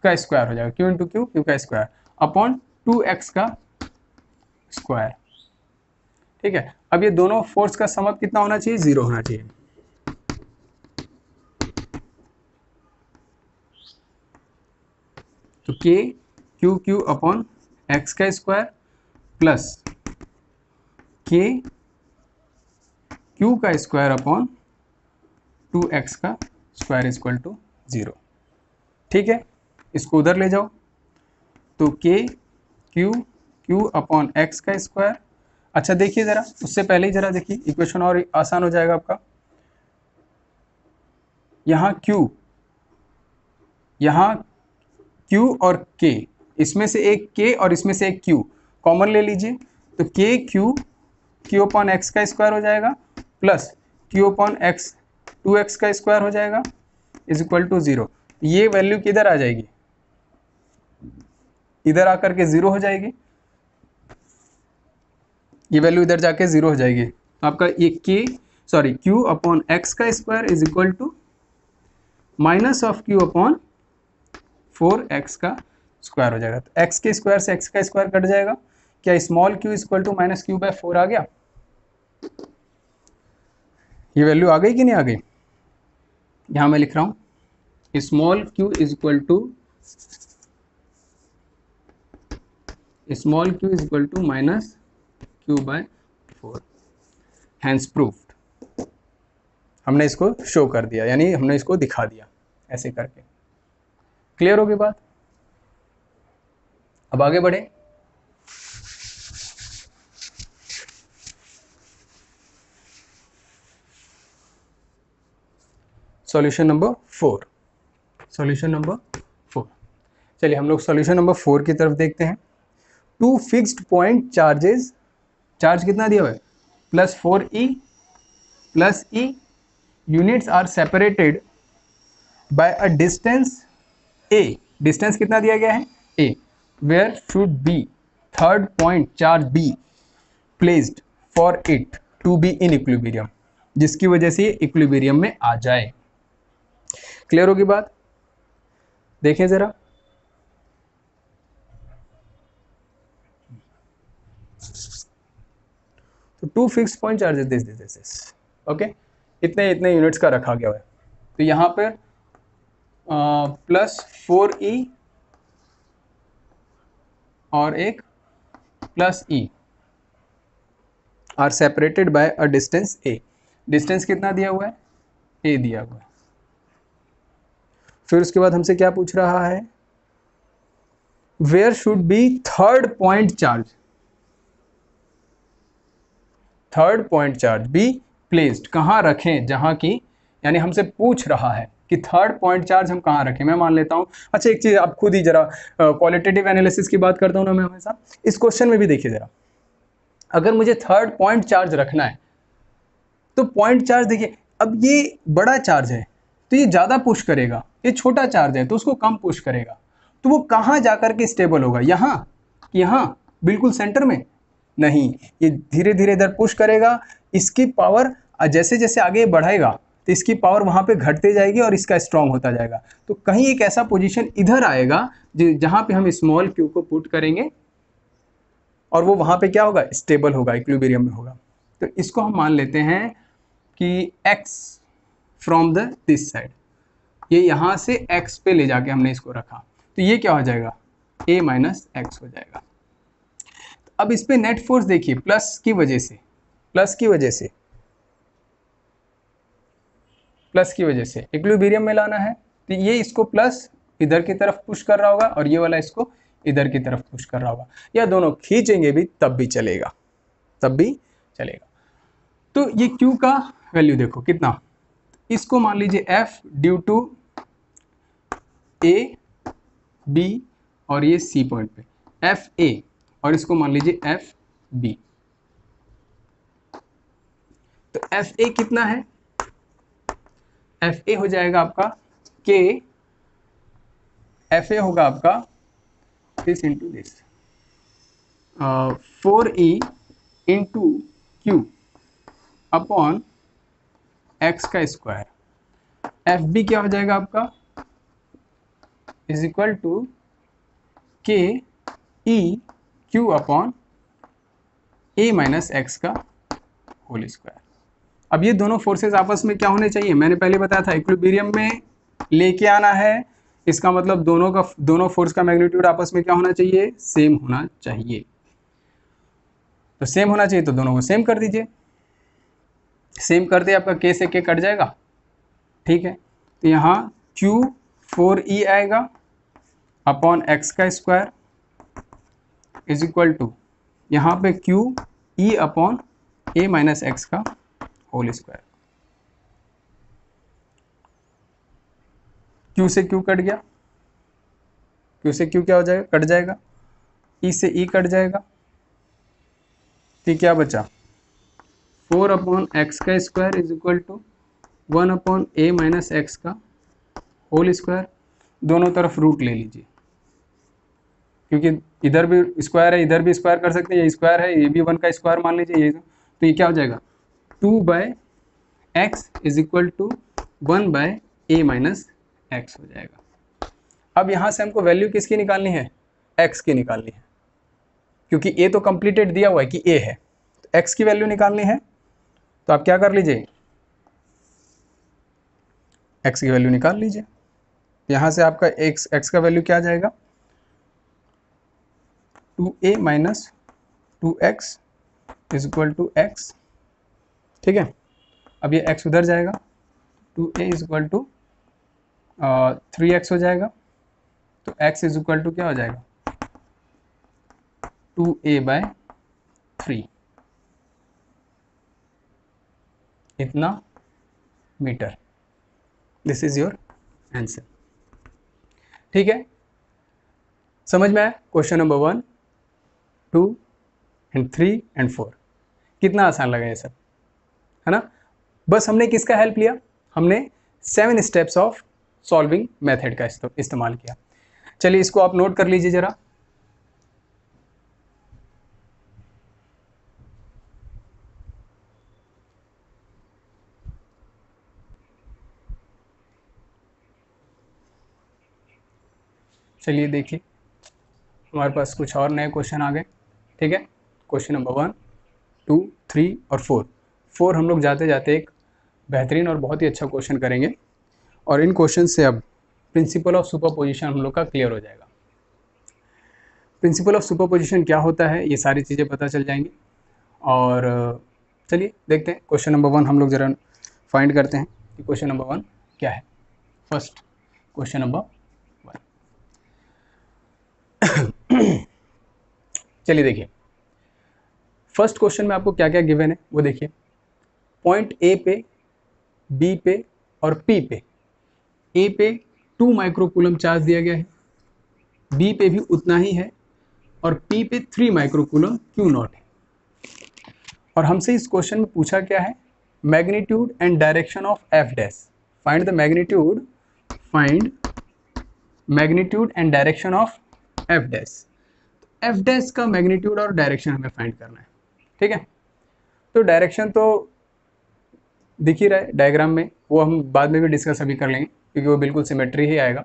का स्क्वायर हो जाएगा, Q इंटू Q का स्क्वायर अपॉन 2x का स्क्वायर। ठीक है, अब ये दोनों फोर्स का समअप कितना होना चाहिए? 0 होना चाहिए। तो K Q अपॉन x का स्क्वायर प्लस K Q का स्क्वायर अपॉन 2x का स्क्वायर इज इक्वल टू 0। ठीक है, इसको उधर ले जाओ, तो K Q अपॉन x का स्क्वायर। अच्छा देखिए जरा, उससे पहले ही जरा देखिए, इक्वेशन और आसान हो जाएगा आपका। यहाँ Q और K, इसमें से एक K और इसमें से एक Q कॉमन ले लीजिए, तो Q अपॉन x का स्क्वायर हो जाएगा plus Q upon x 2x का स्क्वायर हो जाएगा इज इक्वल टू 0। ये वैल्यू किधर आ जाएगी? इधर आकर के 0 हो जाएगी। ये वैल्यू इधर जाके 0 हो जाएगी, तो आपका ये क्यू अपॉन एक्स का square is equal to minus of Q upon 4x का स्क्वायर हो जाएगा। तो x के स्क्वायर से x का स्क्वायर कट जाएगा, क्या small q equal to minus Q by 4 आ गया? ये वैल्यू आ गई कि नहीं आ गई? यहां मैं लिख रहा हूं small q is equal to minus Q by 4, hence proved. हमने इसको शो कर दिया, यानी हमने इसको दिखा दिया ऐसे करके। क्लियर होगी बात? अब आगे बढ़े। Solution number 4। चलिए हम लोग सॉल्यूशन नंबर 4 की तरफ देखते हैं। Two fixed point charges, charge कितना दिया हुआ है? Plus 4e plus e, units are separated by a distance a। Distance कितना दिया गया है? a। Where should be third point charge b placed for it to be in equilibrium, जिसकी वजह से ये इक्विलिब्रियम में आ जाए। क्लियर होगी बात? देखें जरा। तो two fix point charges this okay, इतने यूनिट्स का रखा गया है। तो यहाँ पर प्लस 4e और एक plus e are separated by a distance a। Distance कितना दिया हुआ है? a दिया हुआ है। फिर उसके बाद हमसे क्या पूछ रहा है? Where should be third point charge be placed, कहाँ रखें, जहां की, यानी हमसे पूछ रहा है कि थर्ड पॉइंट चार्ज हम कहाँ रखें। मैं मान लेता हूं, अच्छा एक चीज आप खुद ही जरा, क्वालिटेटिव एनालिसिस की बात करता हूं ना मैं हमेशा, इस क्वेश्चन में भी देखिए जरा, अगर मुझे थर्ड पॉइंट चार्ज रखना है तो पॉइंट चार्ज देखिए, अब ये बड़ा चार्ज है तो ये ज़्यादा पुश करेगा, ये छोटा चार्ज है तो उसको कम पुश करेगा। तो वो कहाँ जाकर के स्टेबल होगा? यहाँ बिल्कुल सेंटर में नहीं, ये धीरे धीरे इधर पुश करेगा। इसकी पावर जैसे जैसे आगे बढ़ेगा तो इसकी पावर वहाँ पे घटते जाएगी और इसका स्ट्रॉन्ग होता जाएगा। तो कहीं एक ऐसा पोजीशन इधर आएगा जहाँ पे हम स्मॉल क्यू को पुट करेंगे और वो वहाँ पे क्या होगा? स्टेबल होगा, इक्विलिब्रियम में होगा। तो इसको हम मान लेते हैं कि x from the this side, ये यहाँ से x पे ले जाके हमने इसको रखा, तो ये क्या हो जाएगा? a माइनस एक्स हो जाएगा। तो अब इस पे नेट फोर्स देखिए, प्लस की वजह से इक्विलिब्रियम में लाना है, तो ये इसको प्लस इधर की तरफ पुश कर रहा होगा और ये वाला इसको इधर की तरफ पुश कर रहा होगा, या दोनों खींचेंगे भी तब भी चलेगा। तो ये Q का वैल्यू देखो कितना, इसको मान लीजिए F due to A B और ये C पॉइंट पे FA, और इसको मान लीजिए FB। तो FA कितना है? FA हो जाएगा आपका K, FA होगा आपका this into this 4E into Q upon x का स्क्वायर। FB क्या हो जाएगा आपका? इज इक्वल टू के E Q upon a minus X का होल स्क्वायर। अब ये दोनों फोर्सेस आपस में क्या होने चाहिए? मैंने पहले बताया था इक्विलिब्रियम में लेके आना है, इसका मतलब दोनों फोर्स का मैग्नीट्यूड आपस में क्या होना चाहिए? सेम होना चाहिए। तो सेम होना चाहिए तो दोनों को सेम कर दीजिए, सेम कर दे, आपका k से k कट जाएगा, ठीक है। तो यहाँ Q 4e आएगा अपॉन एक्स का स्क्वायर इज इक्वल टू यहाँ पे Q e upon a minus X का होल स्क्वायर। Q से Q कट गया, Q से Q क्या हो जाएगा? कट जाएगा, E से E कट जाएगा, तो क्या बचा? 4 अपॉन एक्स का square is equal to 1 upon a minus X का होल स्क्वायर। दोनों तरफ रूट ले लीजिए, क्योंकि इधर भी स्क्वायर है, इधर भी स्क्वायर कर सकते हैं, ये स्क्वायर है, ये भी 1 का स्क्वायर मान लीजिए ये, तो ये क्या हो जाएगा 2/x is equal to 1/a minus X हो जाएगा। अब यहाँ से हमको वैल्यू किसकी निकालनी है, x की निकालनी है, क्योंकि a तो कंप्लीटेड दिया हुआ है कि a है, तो x की वैल्यू निकालनी है। तो आप क्या कर लीजिए, x की वैल्यू निकाल लीजिए। यहाँ से आपका x का वैल्यू क्या आ जाएगा 2a minus 2x is equal to x, ठीक है। अब ये x उधर जाएगा, 2a is equal to 3x हो जाएगा, तो x इज इक्वल टू क्या हो जाएगा 2a/3 इतना metre. This is your answer, ठीक है। समझ में आया क्वेश्चन नंबर 1, 2 एंड 3 एंड 4, कितना आसान लगा ये सब, है ना। बस हमने किसका हेल्प लिया, हमने 7 स्टेप्स ऑफ सॉल्विंग मेथड का इस्तेमाल किया। चलिए इसको आप नोट कर लीजिए जरा। चलिए देखिए हमारे पास कुछ और नए क्वेश्चन आ गए, ठीक है। क्वेश्चन नंबर 1, 2, 3 और 4 हम लोग जाते जाते एक बेहतरीन और बहुत ही अच्छा क्वेश्चन करेंगे, और इन क्वेश्चन से अब प्रिंसिपल ऑफ सुपरपोजिशन हम लोग का क्लियर हो जाएगा। प्रिंसिपल ऑफ सुपरपोजिशन क्या होता है ये सारी चीज़ें पता चल जाएंगी। और चलिए देखते हैं क्वेश्चन नंबर 1 हम लोग ज़रा फाइंड करते हैं कि क्वेश्चन नंबर 1 क्या है। फर्स्ट क्वेश्चन नंबर 1 चलिए देखिए फर्स्ट क्वेश्चन में आपको क्या क्या गिवन है वो देखिए। पॉइंट ए पे, बी पे और पी पे, ए पे 2 माइक्रोकूलम चार्ज दिया गया है, बी पे भी उतना ही है और पी पे 3 माइक्रोकूलम Q0 है। और हमसे इस क्वेश्चन में पूछा क्या है, magnitude and direction of F dash. Find the magnitude, find magnitude and direction of F dash. F dash का मैग्नीट्यूड और डायरेक्शन हमें फाइंड करना है, ठीक है। तो डायरेक्शन तो दिख ही रहा है डायग्राम में, वो हम बाद में भी डिस्कस अभी कर लेंगे क्योंकि वो बिल्कुल सिमेट्री ही आएगा।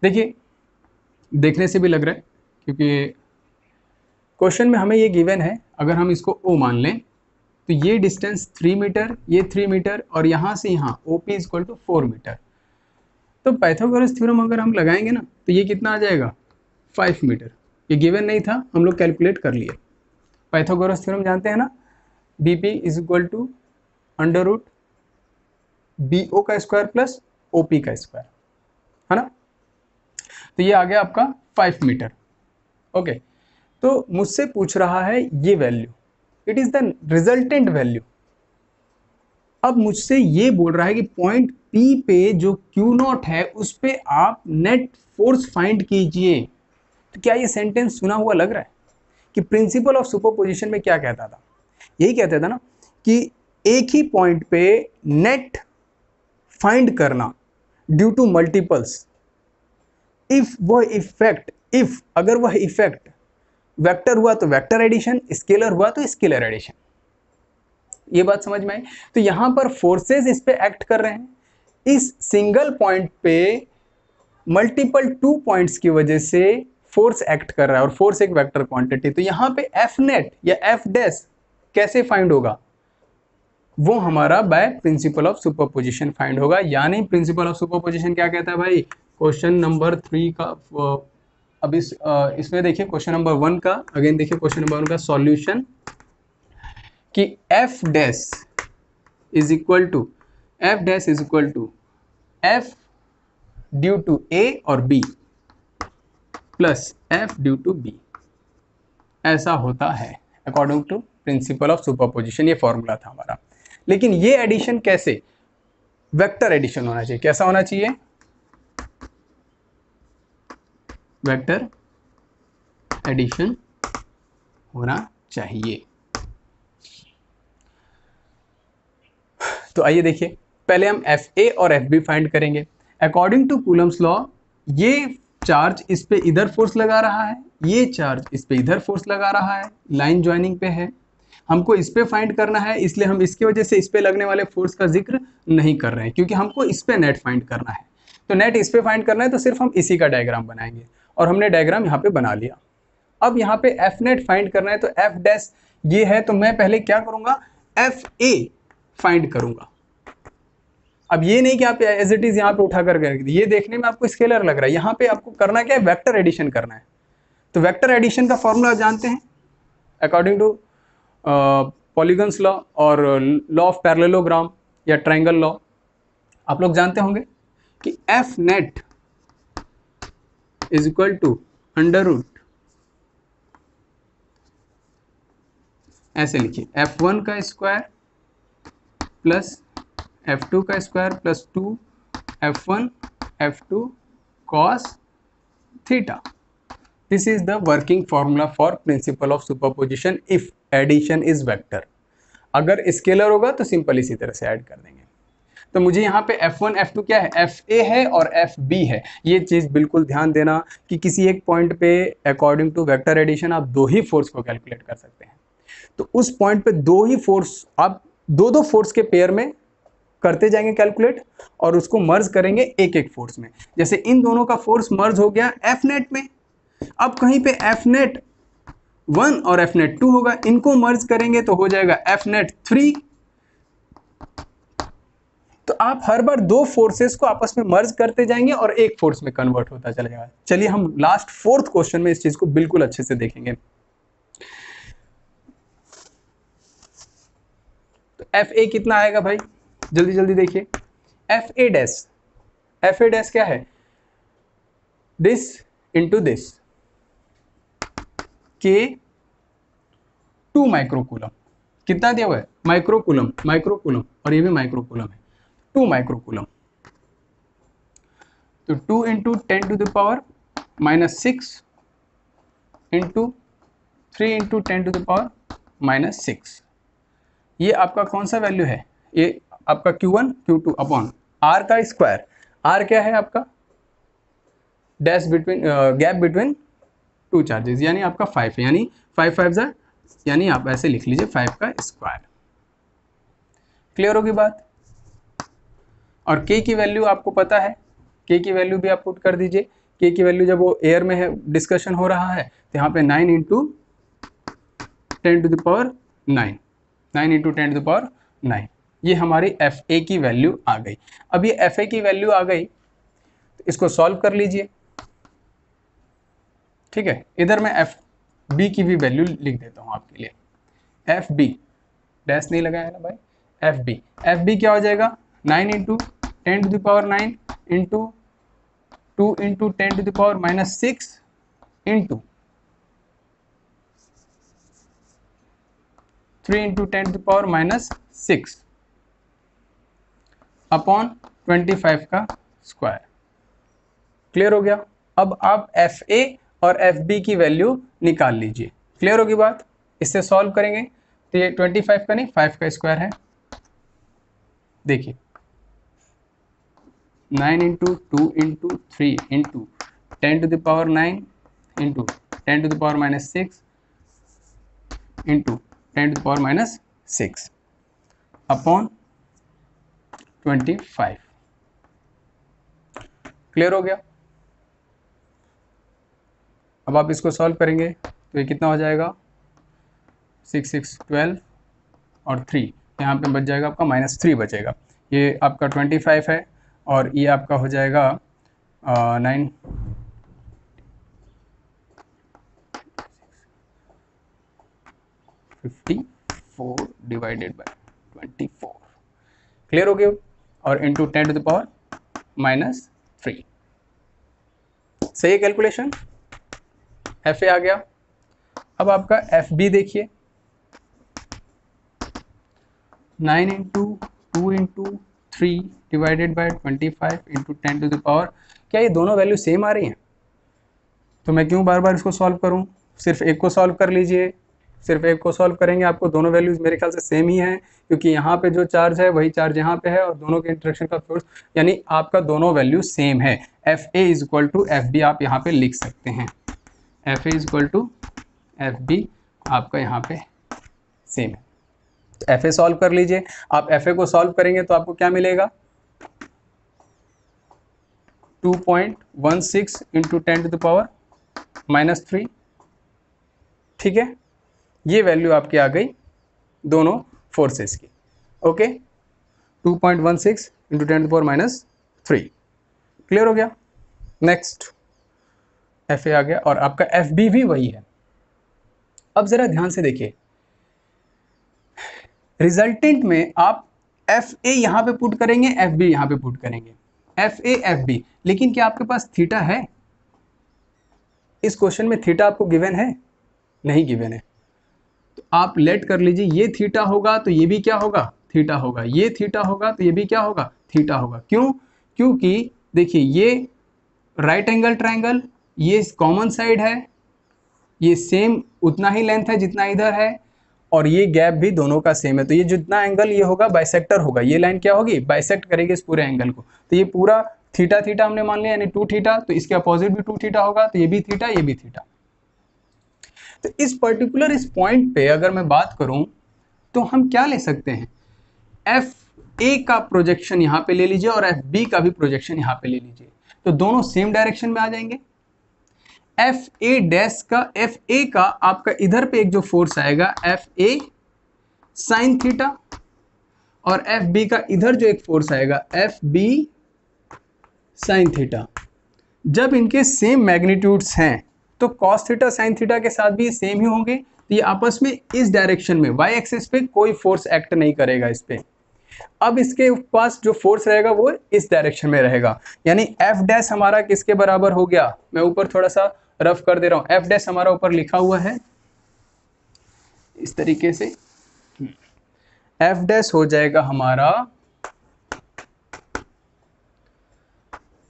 देखिए देखने से भी लग रहा है क्योंकि क्वेश्चन में हमें ये गिवन है, अगर हम इसको O मान लें तो ये डिस्टेंस 3 मीटर, ये 3 मीटर और यहाँ से यहाँ OP इक्वल टू 4 मीटर। तो पाइथागोरस थ्योरम अगर हम लगाएंगे ना तो ये कितना आ जाएगा 5 मीटर। ये गिवन नहीं था, हम लोग कैलकुलेट कर लिए। पाइथागोरस थ्योरम जानते हैं ना, BP is equal to under root BO का स्क्वायर प्लस OP का स्क्वायर, है ना। तो ये आ गया आपका 5 मीटर, ओके। तो मुझसे पूछ रहा है ये value, it is the resultant value. अब मुझसे ये बोल रहा है कि पॉइंट P पे जो Q0 है उस पे आप नेट फोर्स फाइंड कीजिए। तो क्या ये सेंटेंस सुना हुआ लग रहा है कि प्रिंसिपल ऑफ सुपरपोजिशन में क्या कहता था, यही कहता था ना कि एक ही पॉइंट पे नेट फाइंड करना ड्यू टू मल्टीपल्स, इफ वह इफेक्ट, इफ अगर वह इफेक्ट वेक्टर हुआ तो वेक्टर एडिशन, स्केलर हुआ तो स्केलर एडिशन। ये बात समझ में आई। तो यहां पर फोर्सेस इस पे एक्ट कर रहे हैं, इस सिंगल पॉइंट पे मल्टीपल 2 पॉइंट्स की वजह से फोर्स एक्ट कर रहा है, और फोर्स एक वेक्टर क्वांटिटी। तो यहां पे एफ नेट या एफ डैश कैसे फाइंड होगा, वो हमारा by principle of superposition find होगा। यानी प्रिंसिपल ऑफ सुपरपोजिशन क्या कहता है भाई, क्वेश्चन नंबर 3 का अब इसमें देखिए क्वेश्चन नंबर 1 का, अगेन देखिए क्वेश्चन नंबर 1 का सॉल्यूशन कि F dash is equal to, F dash is equal to F due to A और B plus F due to B, ऐसा होता है according to principle of superposition. ये फॉर्मूला था हमारा। लेकिन ये एडिशन कैसे, वेक्टर एडिशन होना चाहिए। कैसा होना चाहिए, वेक्टर एडिशन होना चाहिए। तो आइए देखिए, पहले हम एफ ए और एफ बी फाइंड करेंगे। अकॉर्डिंग टू कूलम्स लॉ ये चार्ज इस पे इधर फोर्स लगा रहा है, ये चार्ज इस पे इधर फोर्स लगा रहा है, लाइन ज्वाइनिंग पे है, हमको इस पे फाइंड करना है, इसलिए हम इसकी वजह से इस पे लगने वाले फोर्स का जिक्र नहीं कर रहे हैं, क्योंकि हमको इस पे नेट फाइंड करना है। तो नेट इस पे फाइंड करना है तो सिर्फ हम इसी का डायग्राम बनाएंगे, और हमने डायग्राम यहाँ पे बना लिया। अब यहाँ पे एफ नेट फाइंड करना है, तो एफ डैश ये है, तो मैं पहले क्या करूँगा, एफ ए फाइंड करूँगा। अब ये नहीं कि आप एज इट इज यहाँ पे उठा कर ये देखने में आपको स्केलर लग रहा है, यहाँ पे आपको करना क्या है, वेक्टर एडिशन करना है। तो वेक्टर एडिशन का फॉर्मूला जानते हैं, अकॉर्डिंग टू पॉलीगन्स लॉ और लॉ ऑफ पैरेललोग्राम या ट्रायंगल लॉ, आप लोग जानते होंगे कि F net is equal to under root, ऐसे लिखिए, f1 का स्क्वायर प्लस f2 का square plus 2 f1 f2 cos theta. This is the working formula for principle of superposition if addition is vector। अगर स्केलर होगा तो सिंपल इसी तरह से ऐड कर देंगे। तो मुझे यहाँ पे f1 f2 क्या है, fa है और fb है। ये चीज़ बिल्कुल ध्यान देना कि किसी एक पॉइंट पे अकॉर्डिंग टू वेक्टर एडिशन आप दो ही फोर्स को कैलकुलेट कर सकते हैं। तो उस पॉइंट पे दो ही फोर्स, आप दो फोर्स के पेयर में करते जाएंगे कैलकुलेट, और उसको मर्ज करेंगे एक एक फोर्स में। जैसे इन दोनों का फोर्स मर्ज हो गया एफ नेट में, अब कहीं पे एफ नेट 1 और एफ नेट 2 होगा, इनको मर्ज करेंगे तो हो जाएगा एफ नेट 3। तो आप हर बार दो फोर्सेस को आपस में मर्ज करते जाएंगे और एक फोर्स में कन्वर्ट होता चला जाएगा। चलिए हम लास्ट फोर्थ क्वेश्चन में इस चीज को बिल्कुल अच्छे से देखेंगे। तो एफ ए कितना आएगा भाई, जल्दी जल्दी देखिए, एफ ए डैश क्या है, दिस इंटू दिस, के 2 माइक्रोकूलम, कितना दिया हुआ है, माइक्रोकूलम, और ये भी माइक्रोकूलम है, 2 माइक्रोकूलम। तो 2 into 10 to the power -6 into 3 into 10 to the power -6। ये आपका कौन सा वैल्यू है, ये आपका Q1 Q2 अपॉन R का स्क्वायर। R क्या है आपका, dash between, gap between two charges, यानी आपका 5 है, यानी 5 5 ज़ा, यानी आप ऐसे लिख लीजिए 5 का स्क्वायर। क्लियर होगी बात। और K की वैल्यू आपको पता है, K की वैल्यू भी आप पुट कर दीजिए। K की वैल्यू जब वो एयर में है, डिस्कशन हो रहा है, तो यहाँ पे 9 into 10 to the power 9, 9 into 10 to the power 9, ये हमारी FA की वैल्यू आ गई। अब ये FA की वैल्यू आ गई, तो इसको सॉल्व कर लीजिए, ठीक है। इधर मैं FB की भी वैल्यू लिख देता हूँ आपके लिए, FB डैश नहीं लगाया है ना भाई, FB क्या हो जाएगा, 9 into 10 to the power 9 into 2 into 10 to the power -6 into 3 into 10 to the power -6 upon 25 का स्क्वायर। क्लियर हो गया। अब आप FA और FB की वैल्यू निकाल लीजिए। क्लियर होगी बात। इससे सॉल्व करेंगे तो ये 25 का नहीं 5 का स्क्वायर है। देखिए 9 into 2 into 3 into 10 to the power 9 into 10 to the power -6 into 10 to the power -6 upon 25। Clear हो गया। अब आप इसको सॉल्व करेंगे तो ये कितना हो जाएगा, 6 6 12 और 3, यहाँ पे बच जाएगा आपका -3 बचेगा। ये आपका 25 है और ये आपका हो जाएगा 9 54 डिवाइडेड बाय 24। क्लियर हो गया। और इंटू 10 टू द पावर -3। सही है कैलकुलेशन। FA आ गया। अब आपका FB देखिए, 9 into 2 into 3 divided by 25 into 10 to the power, क्या ये दोनों वैल्यू सेम आ रही हैं? तो मैं क्यों बार बार इसको सॉल्व करूं, सिर्फ एक को सॉल्व कर लीजिए, सिर्फ एक को सॉल्व करेंगे, आपको दोनों वैल्यूज मेरे ख्याल से सेम ही हैं, क्योंकि यहाँ पे जो चार्ज है वही चार्ज यहाँ पे है और दोनों के इंटरेक्शन का फोर्स, यानी आपका दोनों वैल्यू सेम है। F A is equal to F B आप यहाँ पे लिख सकते हैं, F A is equal to F B आपका यहाँ पे सेम है। तो एफ ए सॉल्व कर लीजिए, आप एफ ए को सॉल्व करेंगे तो आपको क्या मिलेगा, 2.16 इंटू 10⁻³ ठीक है, ये वैल्यू आपकी आ गई दोनों फोर्सेस की। ओके, 2.16 इंटू 10⁻³ क्लियर हो गया। नेक्स्ट एफ ए आ गया और आपका एफ बी भी वही है। अब जरा ध्यान से देखिए, रिजल्टेंट में आप एफ ए यहां पे पुट करेंगे, एफ बी यहां पे पुट करेंगे, एफ ए एफ बी, लेकिन क्या आपके पास थीटा है? इस क्वेश्चन में थीटा आपको गिवन है? नहीं गिवन है। तो आप लेट कर लीजिए, ये थीटा होगा तो ये भी क्या होगा, थीटा होगा, ये थीटा होगा तो ये भी क्या होगा, थीटा होगा। क्यों? क्योंकि देखिए ये राइट एंगल ट्रायंगल, ये कॉमन साइड है, ये सेम उतना ही लेंथ है जितना इधर है, और ये गैप भी दोनों का सेम है, तो ये जितना एंगल ये होगा बाइसेक्टर होगा, ये लाइन क्या होगी, बाइसेक्ट करेगी इस पूरे एंगल को। तो ये पूरा थीटा थीटा हमने मान लिया, यानी 2 थीटा, तो इसके अपोजिट भी 2 थीटा होगा, तो ये भी थीटा ये भी थीटा। तो इस पर्टिकुलर इस पॉइंट पे अगर मैं बात करूं तो हम क्या ले सकते हैं, एफ ए का प्रोजेक्शन यहाँ पे ले लीजिए और एफ बी का भी प्रोजेक्शन यहाँ पे ले लीजिए, तो दोनों सेम डायरेक्शन में आ जाएंगे। एफ ए डैश का, एफ ए का आपका इधर पे एक जो फोर्स आएगा एफ ए साइन थीटा, और एफ बी का इधर जो एक फोर्स आएगा एफ बी साइन थीटा। जब इनके सेम मैग्नीट्यूड्स हैं तो कॉस थीटा साइन थीटा के साथ भी सेम ही होंगे, तो ये आपस में इस डायरेक्शन में वाई एक्सिस पे कोई फोर्स एक्ट नहीं करेगा इस पे। अब इसके पास जो फोर्स रहेगा वो इस डायरेक्शन में रहेगा, यानी एफ डैश हमारा किसके बराबर हो गया, मैं ऊपर थोड़ा सा रफ कर दे रहा हूं, एफ डैश हमारा ऊपर लिखा हुआ है इस तरीके से, एफ डैश हो जाएगा हमारा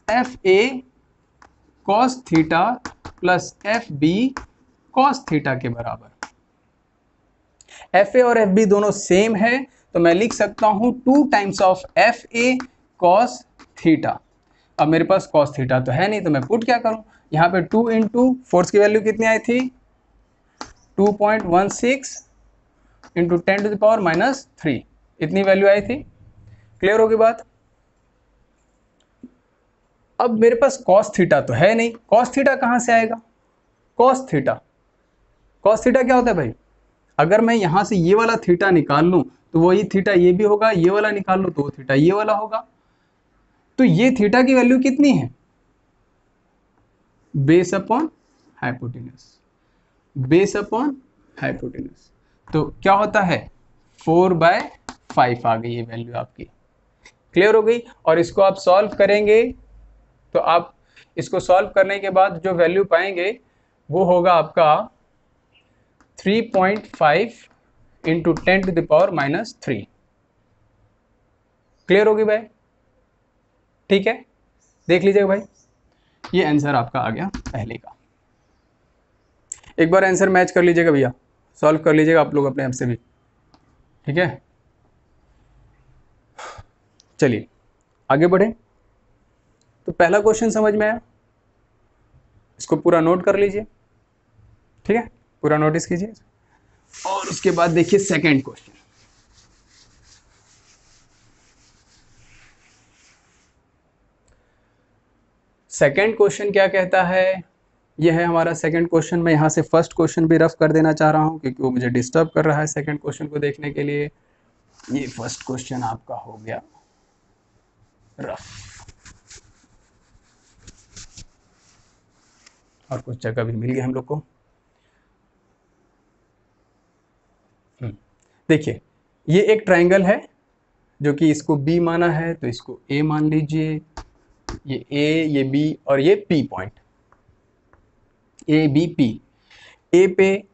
F A cos theta plus F B cos theta के बराबर। एफ ए और एफ बी दोनों सेम है, तो मैं लिख सकता हूं 2 times of F A cos theta. अब मेरे पास कॉस थीटा तो है नहीं, तो मैं पुट क्या करूं, यहाँ पे 2 इंटू फोर्स की वैल्यू कितनी आई थी, 2.16 इंटू 10⁻³ इतनी वैल्यू आई थी। क्लियर होगी बात। अब मेरे पास कॉस थीटा तो है नहीं, कॉस थीटा कहाँ से आएगा, कॉस थीटा क्या होता है भाई, अगर मैं यहां से ये वाला थीटा निकाल लूं तो वही थीटा ये भी होगा, ये वाला निकाल लूं तो वो थीटा ये वाला होगा। तो ये थीटा की वैल्यू कितनी है, base upon hypotenuse, base upon hypotenuse, तो क्या होता है 4/5 आ गई ये वैल्यू आपकी। क्लियर हो गई। और इसको आप सॉल्व करेंगे तो आप इसको सॉल्व करने के बाद जो वैल्यू पाएंगे वो होगा आपका 3.5 इंटू 10⁻³ क्लियर होगी भाई, ठीक है। देख लीजिएगा भाई, ये आंसर आपका आ गया पहले का। एक बार आंसर मैच कर लीजिएगा भैया, सॉल्व कर लीजिएगा आप लोग अपने आप से भी, ठीक है। चलिए आगे बढ़े। तो पहला क्वेश्चन समझ में आया, इसको पूरा नोट कर लीजिए, ठीक है, पूरा नोटिस कीजिए। और उसके बाद देखिए सेकंड क्वेश्चन। सेकंड क्वेश्चन क्या कहता है, यह है हमारा सेकंड क्वेश्चन। मैं यहां से फर्स्ट क्वेश्चन भी रफ कर देना चाह रहा हूं क्योंकि वो मुझे डिस्टर्ब कर रहा है सेकंड क्वेश्चन को देखने के लिए। ये फर्स्ट क्वेश्चन आपका हो गया रफ, और कुछ जगह भी मिल गया हम लोग को। देखिए ये एक ट्रायंगल है जो कि इसको बी माना है, तो इसको ए मान लीजिए, ये ए, ये बी और ये P point, A B P. A पे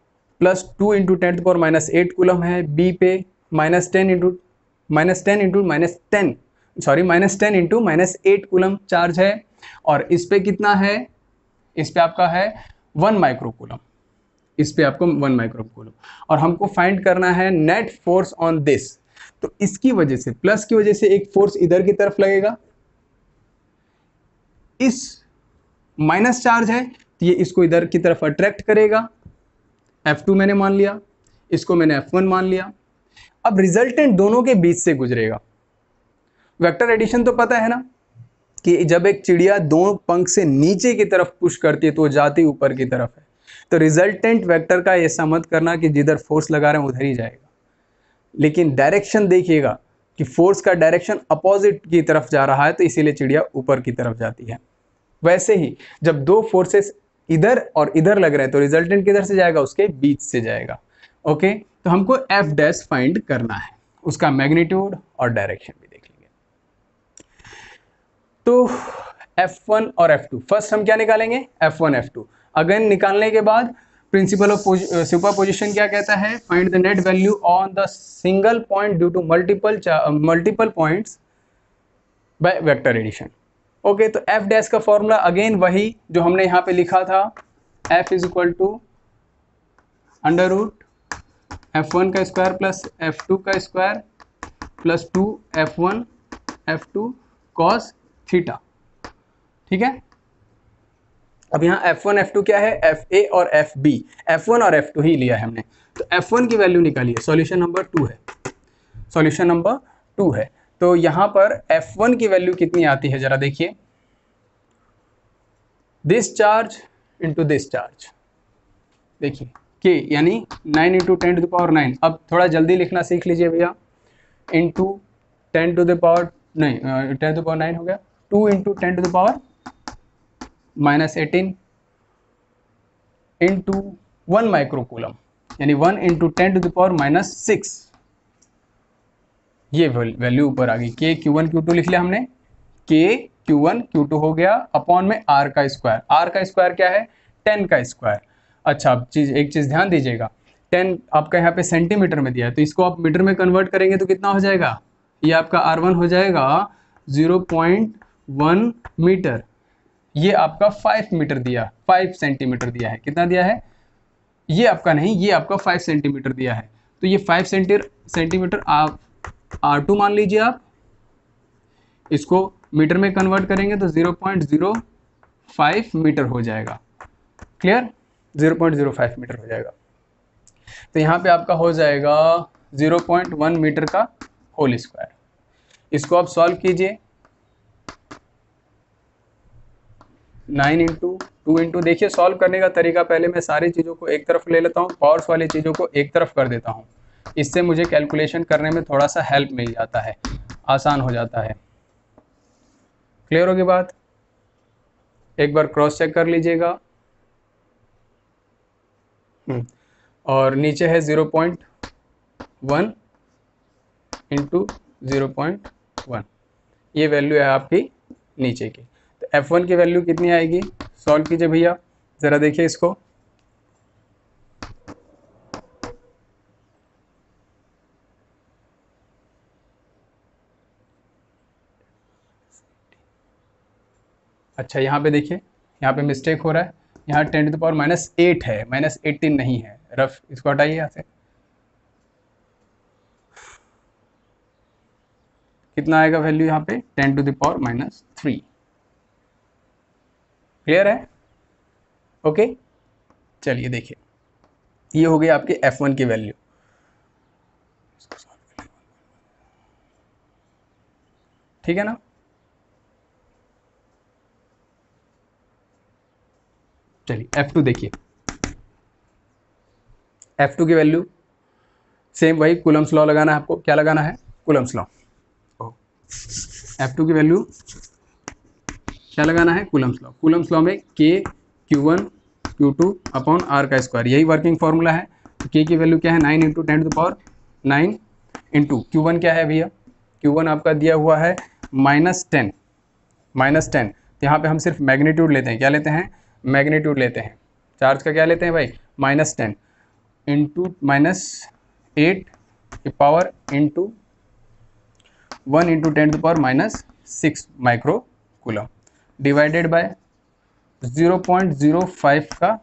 +2 इंटू 10⁻⁸ कूलम है, बी पे -10 इंटू -10 कूलम चार्ज है, और इस पे कितना है, इस पे आपका है 1 माइक्रो कूलम। इस पे आपको 1 माइक्रो कूलम, और हमको फाइंड करना है नेट फोर्स ऑन दिस। तो इसकी वजह से, प्लस की वजह से एक फोर्स इधर की तरफ लगेगा, इस माइनस चार्ज है तो ये इसको इधर की तरफ अट्रैक्ट करेगा, F2 मैंने मान लिया, इसको मैंने F1 मान लिया। अब रिजल्टेंट दोनों के बीच से गुजरेगा। वेक्टर एडिशन तो पता है ना कि जब एक चिड़िया दो पंख से नीचे की तरफ पुश करती है तो वो जाती ऊपर की तरफ है। तो रिजल्टेंट वेक्टर का ऐसा मत करना कि जिधर फोर्स लगा रहे हैं उधर ही जाएगा, लेकिन डायरेक्शन देखिएगा कि फोर्स का डायरेक्शन अपोजिट की तरफ जा रहा है, तो इसीलिए चिड़िया ऊपर की तरफ जाती है। वैसे ही जब दो फोर्सेस इधर और इधर लग रहे हैं तो रिजल्टेंट किधर से जाएगा, उसके बीच से जाएगा। ओके, तो हमको एफ डैश फाइंड करना है, उसका मैग्नीट्यूड और डायरेक्शन भी देख लेंगे। तो F1 और F2, फर्स्ट हम क्या निकालेंगे, F1 F2। अगेन निकालने के बाद प्रिंसिपल ऑफ सुपरपोजिशन क्या कहता है, find the net value on the single point due to multiple points by vector addition. Okay, तो एफ डैश का फॉर्मूला अगेन वही जो हमने यहाँ पे लिखा था, F is equal to under root F1 का स्क्वायर प्लस F2 का square plus 2 F1 F2 cos theta. ठीक है, अब यहाँ F1 F2 क्या है, FA और FB, F1 और F2 ही लिया है हमने। तो F1 की वैल्यू निकालिए, सॉल्यूशन नंबर 2 है, सॉल्यूशन नंबर 2 है। तो यहाँ पर F1 की वैल्यू कितनी आती है जरा देखिए, this charge into this charge, देखिए के यानी 9 इंटू 10 टू द पावर 9। अब थोड़ा जल्दी लिखना सीख लीजिए भैया, इंटू 10 टू द पावर नहीं 10 टू द पावर 9 हो गया, 2 into 10 to the power -18 into 1 micro coulomb यानी 1 इंटू 10 टू द पावर -6। ये वैल्यू ऊपर आ गई, के Q1 Q2 लिख लिया हमने, के Q1 Q2 हो गया अपॉन में R का स्क्वायर। R का स्क्वायर क्या है, 10 का स्क्वायर। अच्छा, अब एक चीज़ ध्यान दीजिएगा, 10 आपका यहाँ पे सेंटीमीटर में दिया है, तो इसको आप मीटर में कन्वर्ट करेंगे तो कितना हो जाएगा, ये आपका R1 हो जाएगा 0.1 मीटर, ये आपका 5 मीटर दिया, 5 सेंटीमीटर दिया है, कितना दिया है, ये आपका नहीं, ये आपका 5 सेंटीमीटर दिया है। तो ये 5 सेंटीमीटर आप R2 मान लीजिए, आप इसको मीटर में कन्वर्ट करेंगे तो 0.05 मीटर हो जाएगा। क्लियर, 0.05 मीटर हो जाएगा। तो यहाँ पे आपका हो जाएगा 0.1 मीटर का होल स्क्वायर। इसको आप सॉल्व कीजिए, 9 इंटू 2 इंटू, देखिए सॉल्व करने का तरीका, पहले मैं सारी चीज़ों को एक तरफ ले लेता हूँ, पावर्स वाली चीज़ों को एक तरफ कर देता हूँ, इससे मुझे कैलकुलेशन करने में थोड़ा सा हेल्प मिल जाता है, आसान हो जाता है। क्लियर होगी बात, एक बार क्रॉस चेक कर लीजिएगा। और नीचे है 0.1 इंटू 0.1, ये वैल्यू है आपकी नीचे की। तो F1 की वैल्यू कितनी आएगी, सॉल्व कीजिए भैया, ज़रा देखिए इसको। अच्छा, यहाँ पे देखिए, यहाँ पे मिस्टेक हो रहा है, यहाँ 10 टू द पावर -8 है, -18 नहीं है, रफ, इसको हटाइए यहाँ से। कितना आएगा वैल्यू यहाँ पे, 10 टू द पावर -3। क्लियर है, ओके। चलिए देखिए, ये हो गई आपकी F1 की वैल्यू। ठीक है ना, चलिए F2 देखिए, F2 की वैल्यू सेम वही, कूलम्स लॉ लगाना है आपको, क्या लगाना है, कूलम्स लॉ। F2 की वैल्यू क्या लगाना है, कूलम्स लॉ। कूलम्स लॉ में K Q1 Q2 upon R का स्क्वायर, यही वर्किंग फॉर्मूला है। तो K की वैल्यू क्या है, 9 into 10 to the power 9 into Q1 क्या है भैया, Q1 आपका दिया हुआ है -10, तो यहाँ पे हम सिर्फ मैग्नीट्यूड लेते हैं, क्या लेते हैं, मैग्नीट्यूड लेते हैं, चार्ज का क्या लेते हैं भाई, -10 इंटू -8 की power into 1 into 10 to power -6 micro coulomb divided by 0.05 का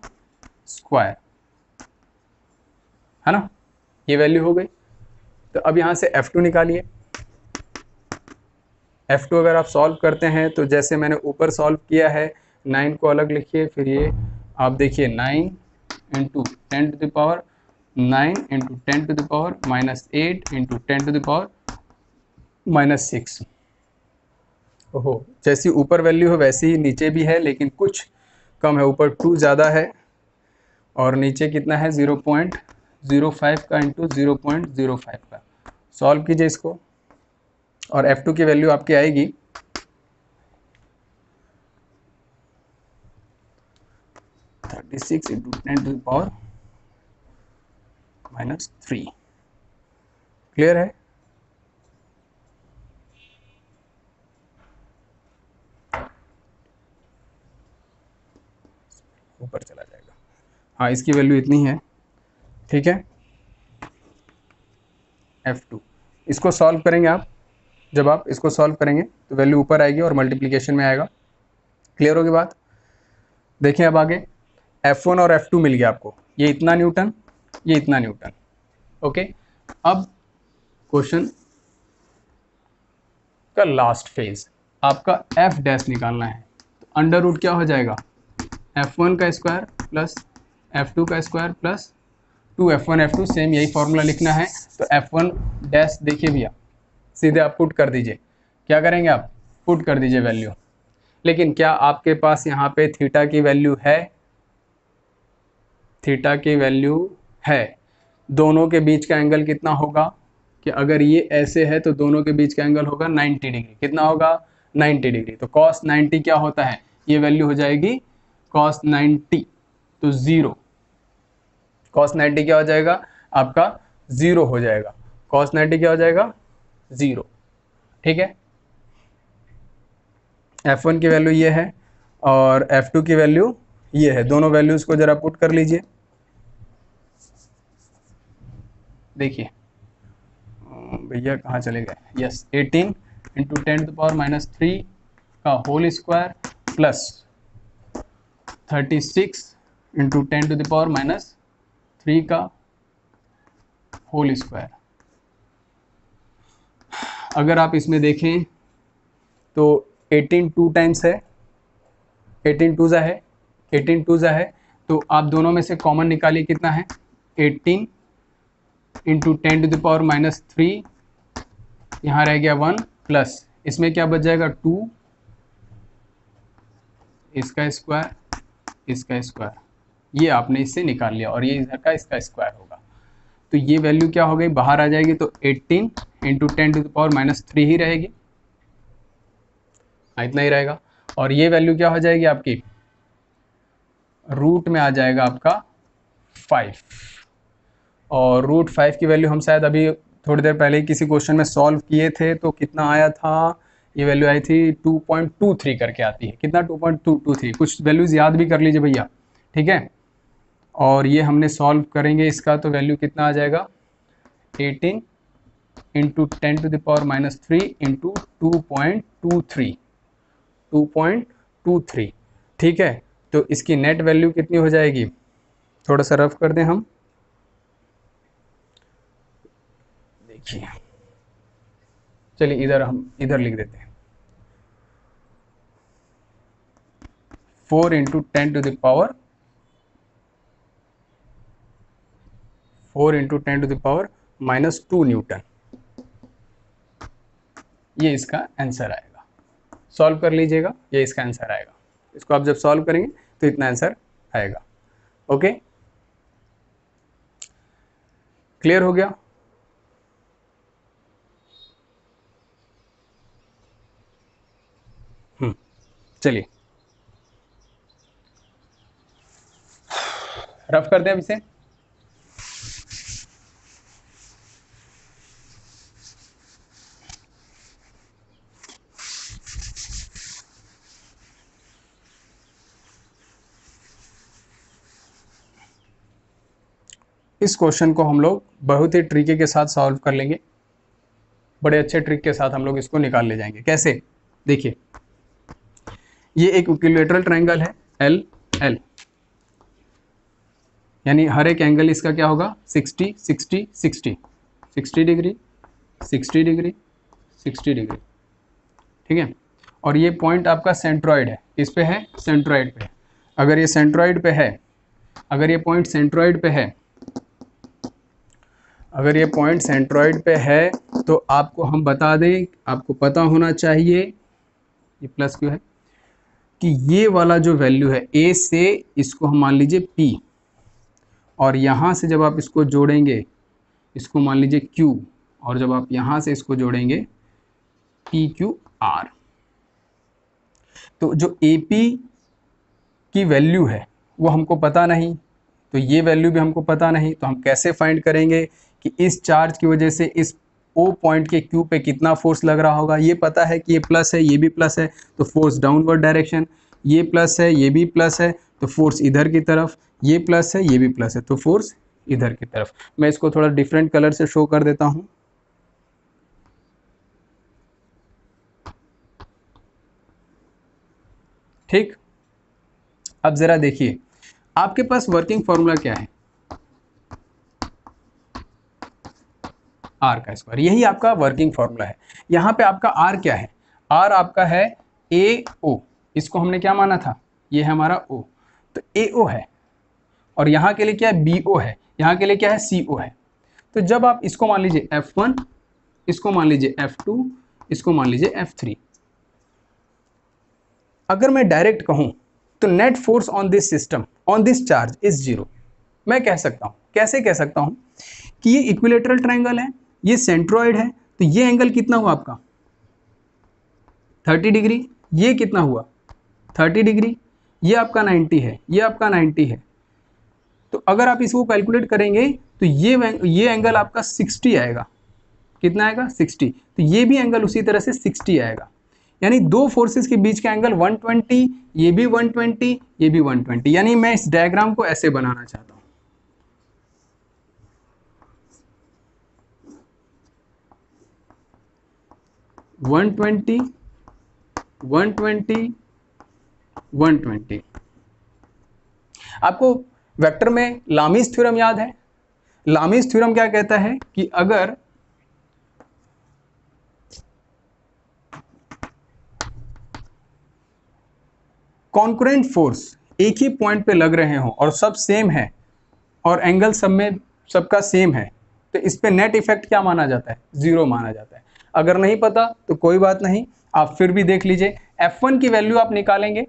स्क्वायर। है ना, ये वैल्यू हो गई। तो अब यहाँ से F2 निकालिए। F2 अगर आप सॉल्व करते हैं तो जैसे मैंने ऊपर सॉल्व किया है, 9 को अलग लिखिए, फिर ये आप देखिए 9 into 10 to the power 9 into 10 to the power -8 into 10 to the power -6। ओहो, जैसी ऊपर वैल्यू हो वैसी ही नीचे भी है, लेकिन कुछ कम है, ऊपर 2 ज़्यादा है और नीचे कितना है 0.05 का इंटू 0.05 का। सॉल्व कीजिए इसको और F2 की वैल्यू आपकी आएगी 36 into 10 to the power -3। Clear है? ऊपर चला जाएगा। हाँ, इसकी वैल्यू इतनी है, ठीक है। F2 इसको सॉल्व करेंगे आप, जब आप इसको सॉल्व करेंगे तो वैल्यू ऊपर आएगी और मल्टीप्लिकेशन में आएगा। क्लियर होगी बात? देखिए अब आगे F1 और F2 मिल गया आपको, ये इतना न्यूटन, ये इतना न्यूटन। ओके, अब क्वेश्चन का लास्ट फेज आपका F डैश निकालना है। तो अंडर रूट क्या हो जाएगा, F1 का स्क्वायर प्लस F2 का square plus 2F1 F2, same यही फॉर्मूला लिखना है। तो F1 डैश देखिए भैया, सीधे आप पुट कर दीजिए। क्या करेंगे आप, पुट कर दीजिए वैल्यू। लेकिन क्या आपके पास यहाँ पे थीटा की वैल्यू है? थीटा की वैल्यू है। दोनों के बीच का एंगल कितना होगा, कि अगर ये ऐसे है तो दोनों के बीच का एंगल होगा 90 डिग्री। कितना होगा, 90 डिग्री। तो cos 90 क्या होता है, ये वैल्यू हो जाएगी cos 90, तो 0। cos 90 क्या हो जाएगा आपका, 0 हो जाएगा। cos 90 क्या हो जाएगा, 0। ठीक है, F1 की वैल्यू ये है और F2 की वैल्यू ये है। दोनों वैल्यूज को जरा पुट कर लीजिए। देखिए भैया कहाँ चले गए, yes, 18 into 10 to the power -3 का whole square plus 36 into 10 to the power -3 का होल स्क्वायर। अगर आप इसमें देखें तो 18 टू टाइम्स है, 18 टू ज़ा है, 18 टू ज़ा है, तो आप दोनों में से कॉमन निकालिए, कितना है 18 इंटू 10 टू द पावर -3, यहाँ रह गया 1 प्लस इसमें क्या बच जाएगा 2, इसका स्क्वायर, इसका स्क्वायर, ये आपने इससे निकाल लिया और ये इधर का इसका स्क्वायर होगा। तो ये वैल्यू क्या हो गई, बाहर आ जाएगी। तो 18 इंटू 10 टू द पावर -3 ही रहेगी, इतना ही रहेगा। और ये वैल्यू क्या हो जाएगी आपकी, रूट में आ जाएगा आपका 5। और रूट 5 की वैल्यू हम शायद अभी थोड़ी देर पहले ही किसी क्वेश्चन में सॉल्व किए थे, तो कितना आया था, ये वैल्यू आई थी 2.23 करके आती है। कितना, 2.223। कुछ वैल्यूज़ याद भी कर लीजिए भैया, ठीक है। और ये हमने सॉल्व करेंगे इसका, तो वैल्यू कितना आ जाएगा 18 into 10 to the power -3 into 2.23। ठीक है, तो इसकी नेट वैल्यू कितनी हो जाएगी, थोड़ा सा रफ कर दें हम, देखिए, चलिए इधर हम इधर लिख देते हैं 4 into 10 to the power 4 into 10 to the power -2 newton. ये इसका आंसर आएगा। सॉल्व कर लीजिएगा, ये इसका आंसर आएगा। इसको आप जब सॉल्व करेंगे तो इतना आंसर आएगा। ओके, क्लियर हो गया? चलिए रफ कर दें अब इसे। इस क्वेश्चन को हम लोग बहुत ही ट्रिकी के साथ सॉल्व कर लेंगे, बड़े अच्छे ट्रिक के साथ हम लोग इसको निकाल ले जाएंगे। कैसे, देखिए, ये एक इक्विलैटरल ट्रायंगल है एल एल, यानी हर एक एंगल इसका क्या होगा 60 60 60 60 डिग्री 60 डिग्री 60 डिग्री, ठीक है। और ये पॉइंट आपका सेंट्रॉइड है, इस पे है सेंट्रॉइड पे। अगर ये सेंट्रॉइड पे है, अगर ये पॉइंट सेंट्रॉइड पे है, अगर ये पॉइंट सेंट्रॉइड पे है तो आपको हम बता दें, आपको पता होना चाहिए, ये प्लस क्यों है, कि ये वाला जो वैल्यू है ए से इसको हम मान लीजिए P, और यहाँ से जब आप इसको जोड़ेंगे इसको मान लीजिए Q, और जब आप यहाँ से इसको जोड़ेंगे PQR, तो जो AP की वैल्यू है वो हमको पता नहीं, तो ये वैल्यू भी हमको पता नहीं, तो हम कैसे फाइंड करेंगे कि इस चार्ज की वजह से इस O पॉइंट के Q पे कितना फोर्स लग रहा होगा। ये पता है कि ये प्लस है, ये भी प्लस है, तो फोर्स डाउनवर्ड डायरेक्शन, ये प्लस है, ये भी प्लस है, तो फोर्स इधर की तरफ, ये प्लस है, ये भी प्लस है, तो फोर्स इधर की तरफ। मैं इसको थोड़ा डिफरेंट कलर से शो कर देता हूँ। ठीक, अब जरा देखिए आपके पास वर्किंग फॉर्मूला क्या है, आर का स्क्वायर, यही आपका वर्किंग फॉर्मूला है। यहाँ पे आपका आर क्या है, आर आपका है ए ओ, इसको हमने क्या माना था, ये है हमारा ओ, तो ए ओ है, और यहाँ के लिए क्या है बी ओ है, यहाँ के लिए क्या है सी ओ है। तो जब आप इसको मान लीजिए F1, इसको मान लीजिए F2, इसको मान लीजिए F3, अगर मैं डायरेक्ट कहूँ तो net force on this system on this charge is 0। मैं कह सकता हूँ, कैसे कह सकता हूँ कि ये इक्विलेटरल ट्रायंगल है, ये सेंट्रॉइड है, तो ये एंगल कितना हुआ आपका 30 डिग्री, ये कितना हुआ 30 डिग्री, ये आपका 90 है, ये आपका 90 है। तो अगर आप इसको कैलकुलेट करेंगे तो ये एंगल आपका 60 आएगा, कितना आएगा 60, तो ये भी एंगल उसी तरह से 60 आएगा। यानी दो फोर्सेस के बीच का एंगल 120, ये भी 120, ये भी 120। यानी मैं इस डायग्राम को ऐसे बनाना चाहता हूं, वन ट्वेंटी 120 120। आपको वेक्टर में लामीज थ्योरम याद है, लामीज थ्योरम क्या कहता है कि अगर कॉन्करेंट फोर्स एक ही पॉइंट पे लग रहे हों और सब सेम है और एंगल सब में सबका सेम है, तो इस पे नेट इफेक्ट क्या माना जाता है, 0 माना जाता है। अगर नहीं पता तो कोई बात नहीं, आप फिर भी देख लीजिए, F1 की वैल्यू आप निकालेंगे,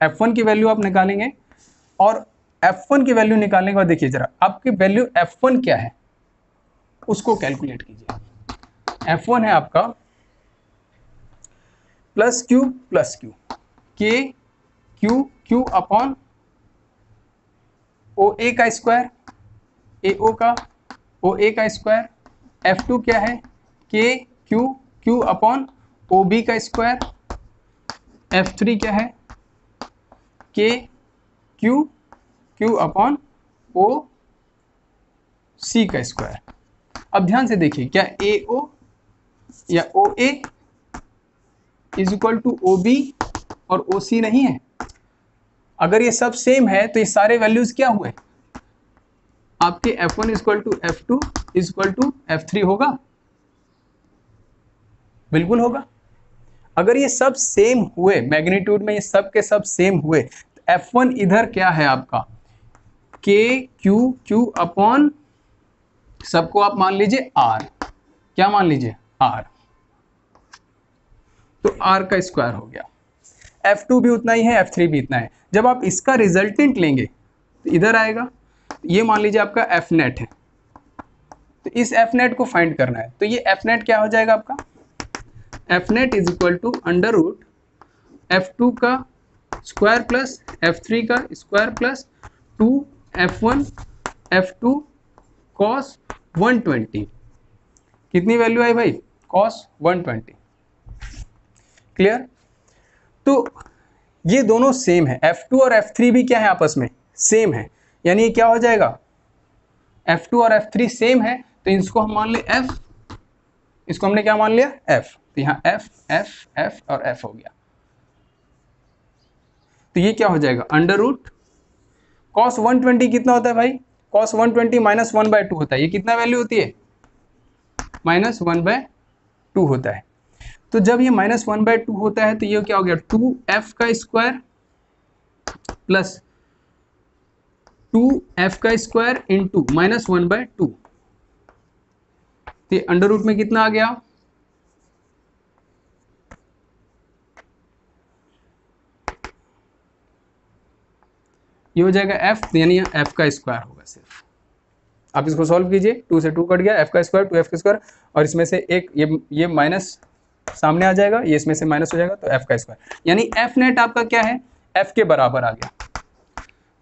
F1 की वैल्यू आप निकालेंगे, और F1 की वैल्यू निकालने के बाद देखिए जरा आपकी वैल्यू F1 क्या है उसको कैलकुलेट कीजिए। F1 है आपका प्लस क्यू के क्यू अपॉन ओ ए का स्क्वायर, ए ओ ए का स्क्वायर। F2 क्या है के क्यू अपॉन ओ बी का स्क्वायर। F3 क्या है के क्यू अपॉन ओ सी का स्क्वायर। अब ध्यान से देखिए, क्या ए ओ या O A is equal to O B और ओ सी नहीं है? अगर ये सब सेम है तो ये सारे वैल्यूज क्या हुए आपके F1 is equal to F2 is equal to F3 होगा, बिल्कुल होगा। अगर ये सब सेम हुए मैग्नीट्यूड में, ये सब के सब सेम हुए, तो F1 इधर क्या है आपका के क्यू अपॉन सबको आप मान लीजिए R, क्या मान लीजिए R, तो R का स्क्वायर हो गया। F2 भी उतना ही है, F3 भी इतना है। जब आप इसका रिजल्टेंट लेंगे तो इधर आएगा, ये मान लीजिए आपका F नेट है, तो इस F नेट को फाइंड करना है, तो ये F नेट क्या हो जाएगा आपका, F net is equal to under root F2 का स्क्वायर प्लस F3 का square plus 2F1 F2 cos 120। कितनी वैल्यू आई भाई, कॉस 120। क्लियर? तो ये दोनों सेम है, F2 और F3 भी क्या है आपस में सेम है, यानी ये क्या हो जाएगा F2 और F3 सेम है, तो इसको हम मान ले F, इसको हमने क्या मान लिया F, तो यहाँ F और F हो गया। तो ये क्या हो जाएगा अंडर रूट cos 120 कितना होता है भाई? cos 120 -1/2 होता है। ये कितना वैल्यू होती है? -1/2 होता है। तो जब ये -1/2 होता है तो ये क्या हो गया? 2f² plus 2f² into -1/2। तो अंडर रूट में कितना आ गया? ये हो जाएगा f, यानी f² होगा सिर्फ। आप इसको सॉल्व कीजिए, 2 से 2 कट गया, f², 2f², और इसमें से एक ये माइनस सामने आ जाएगा, ये इसमें से माइनस हो जाएगा, तो f², यानी f नेट आपका क्या है? f के बराबर आ गया।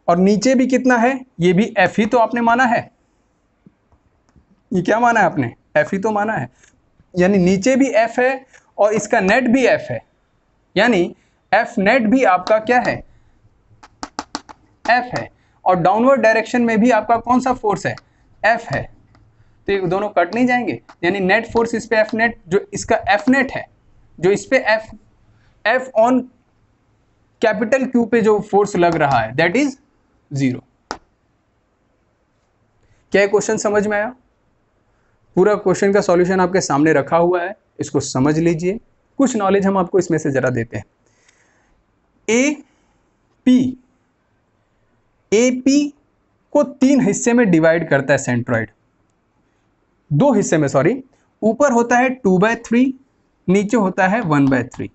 और नीचे भी कितना है? ये भी f ही तो आपने माना है। ये क्या माना है आपने? f ही तो माना है, यानी नीचे भी f है और इसका नेट भी f है, यानी f नेट भी आपका क्या है? f है। और डाउनवर्ड डायरेक्शन में भी आपका कौन सा फोर्स है? f है। तो ये दोनों कट नहीं जाएंगे, यानी नेट फोर्स इस पे f नेट, जो इसका f नेट है, जो इस पे f ऑन कैपिटल Q पे जो फोर्स लग रहा है, दैट इज 0। क्या क्वेश्चन समझ में आया? पूरा क्वेश्चन का सॉल्यूशन आपके सामने रखा हुआ है, इसको समझ लीजिए। कुछ नॉलेज हम आपको इसमें से जरा देते हैं। AP को 3 हिस्से में डिवाइड करता है सेंट्रॉइड, 2 हिस्से में, सॉरी। ऊपर होता है 2/3, नीचे होता है 1/3।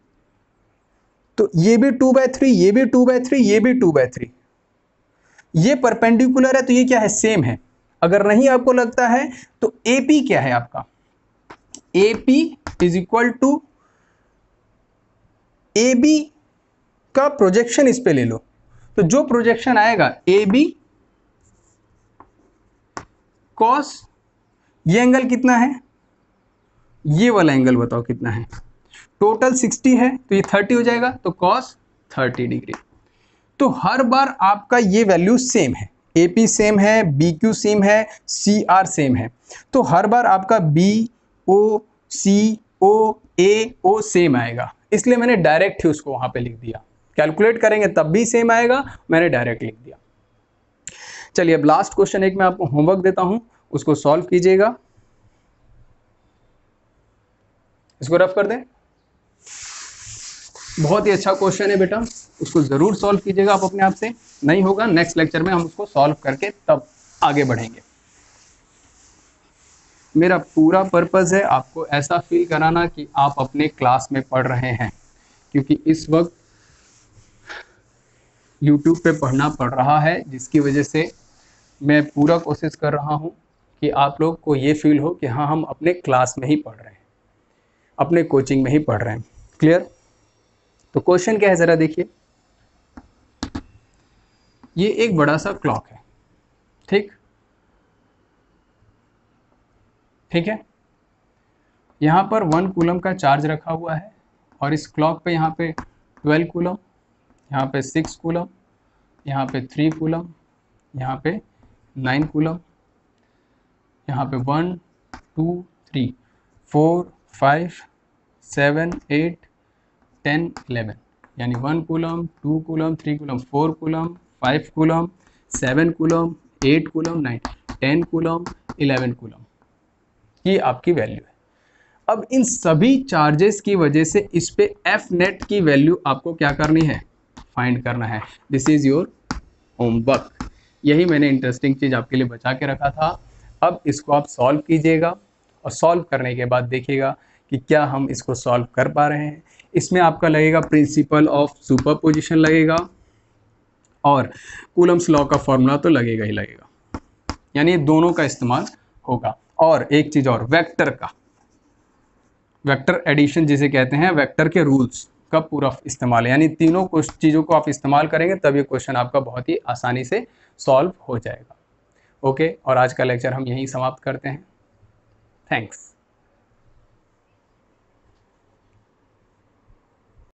तो ये भी 2/3, ये भी 2/3, ये भी 2/3। ये परपेंडिकुलर है तो ये क्या है? सेम है। अगर नहीं आपको लगता है तो AP क्या है आपका? AP is equal to AB का प्रोजेक्शन इस पे ले लो, तो जो प्रोजेक्शन आएगा AB cos, ये एंगल कितना है? ये वाला एंगल बताओ कितना है? टोटल 60 है तो ये 30 हो जाएगा, तो cos 30 डिग्री। तो हर बार आपका ये वैल्यू सेम है, AP सेम है, BQ सेम है, CR सेम है। तो हर बार आपका BO, CO, AO सेम आएगा, इसलिए मैंने डायरेक्ट ही उसको वहां पे लिख दिया। कैलकुलेट करेंगे तब भी सेम आएगा, मैंने डायरेक्ट लिख दिया। चलिए अब लास्ट क्वेश्चन एक मैं आपको होमवर्क देता हूं, उसको सॉल्व कीजिएगा। इसको रफ कर दें। बहुत ही अच्छा क्वेश्चन है बेटा, उसको जरूर सॉल्व कीजिएगा आप अपने आप से। नहीं होगा नेक्स्ट लेक्चर में हम उसको सॉल्व करके तब आगे बढ़ेंगे। मेरा पूरा पर्पस है आपको ऐसा फील कराना कि आप अपने क्लास में पढ़ रहे हैं, क्योंकि इस वक्त YouTube पे पढ़ना पड़ रहा है, जिसकी वजह से मैं पूरा कोशिश कर रहा हूँ कि आप लोग को ये फील हो कि हाँ हम अपने क्लास में ही पढ़ रहे हैं, अपने कोचिंग में ही पढ़ रहे हैं। क्लियर? तो क्वेश्चन क्या है ज़रा देखिए। ये एक बड़ा सा क्लॉक है, ठीक है। यहाँ पर 1 कूलम का चार्ज रखा हुआ है और इस क्लॉक पे यहाँ पे 12 कूलम, यहाँ पे 6 कूलम, यहाँ पे 3 कूलम, यहाँ पे 9 कूलम, यहाँ पे 1 2 3 4 5 7 8 10 11, यानी 1 coulomb, 2 coulomb, 3 coulomb, 4 coulomb, 5 coulomb, 7 coulomb, 8 coulomb, 9 10 coulomb, 11 coulomb, ये आपकी वैल्यू है। अब इन सभी चार्जेस की वजह से इस पे एफ नेट की वैल्यू आपको क्या करनी है? फाइंड करना है। This is your homework. यही मैंने इंटरेस्टिंग चीज़ आपके लिए बचा के रखा था। अब इसको आप सॉल्व कीजिएगा और सॉल्व करने के बाद देखिएगा कि क्या हम इसको सॉल्व कर पा रहे हैं। इसमें आपका लगेगा प्रिंसिपल ऑफ सुपरपोजिशन लगेगा और कूलम्स लॉ का फॉर्मूला तो लगेगा ही लगेगा, यानी दोनों का इस्तेमाल होगा। और एक चीज़ और, वेक्टर का, वेक्टर एडिशन जिसे कहते हैं, वेक्टर के रूल्स का पूरा इस्तेमाल है, यानी तीनों चीज़ों को आप इस्तेमाल करेंगे तब ये क्वेश्चन आपका बहुत ही आसानी से सॉल्व हो जाएगा। ओके, और आज का लेक्चर हम यहीं समाप्त करते हैं। थैंक्स।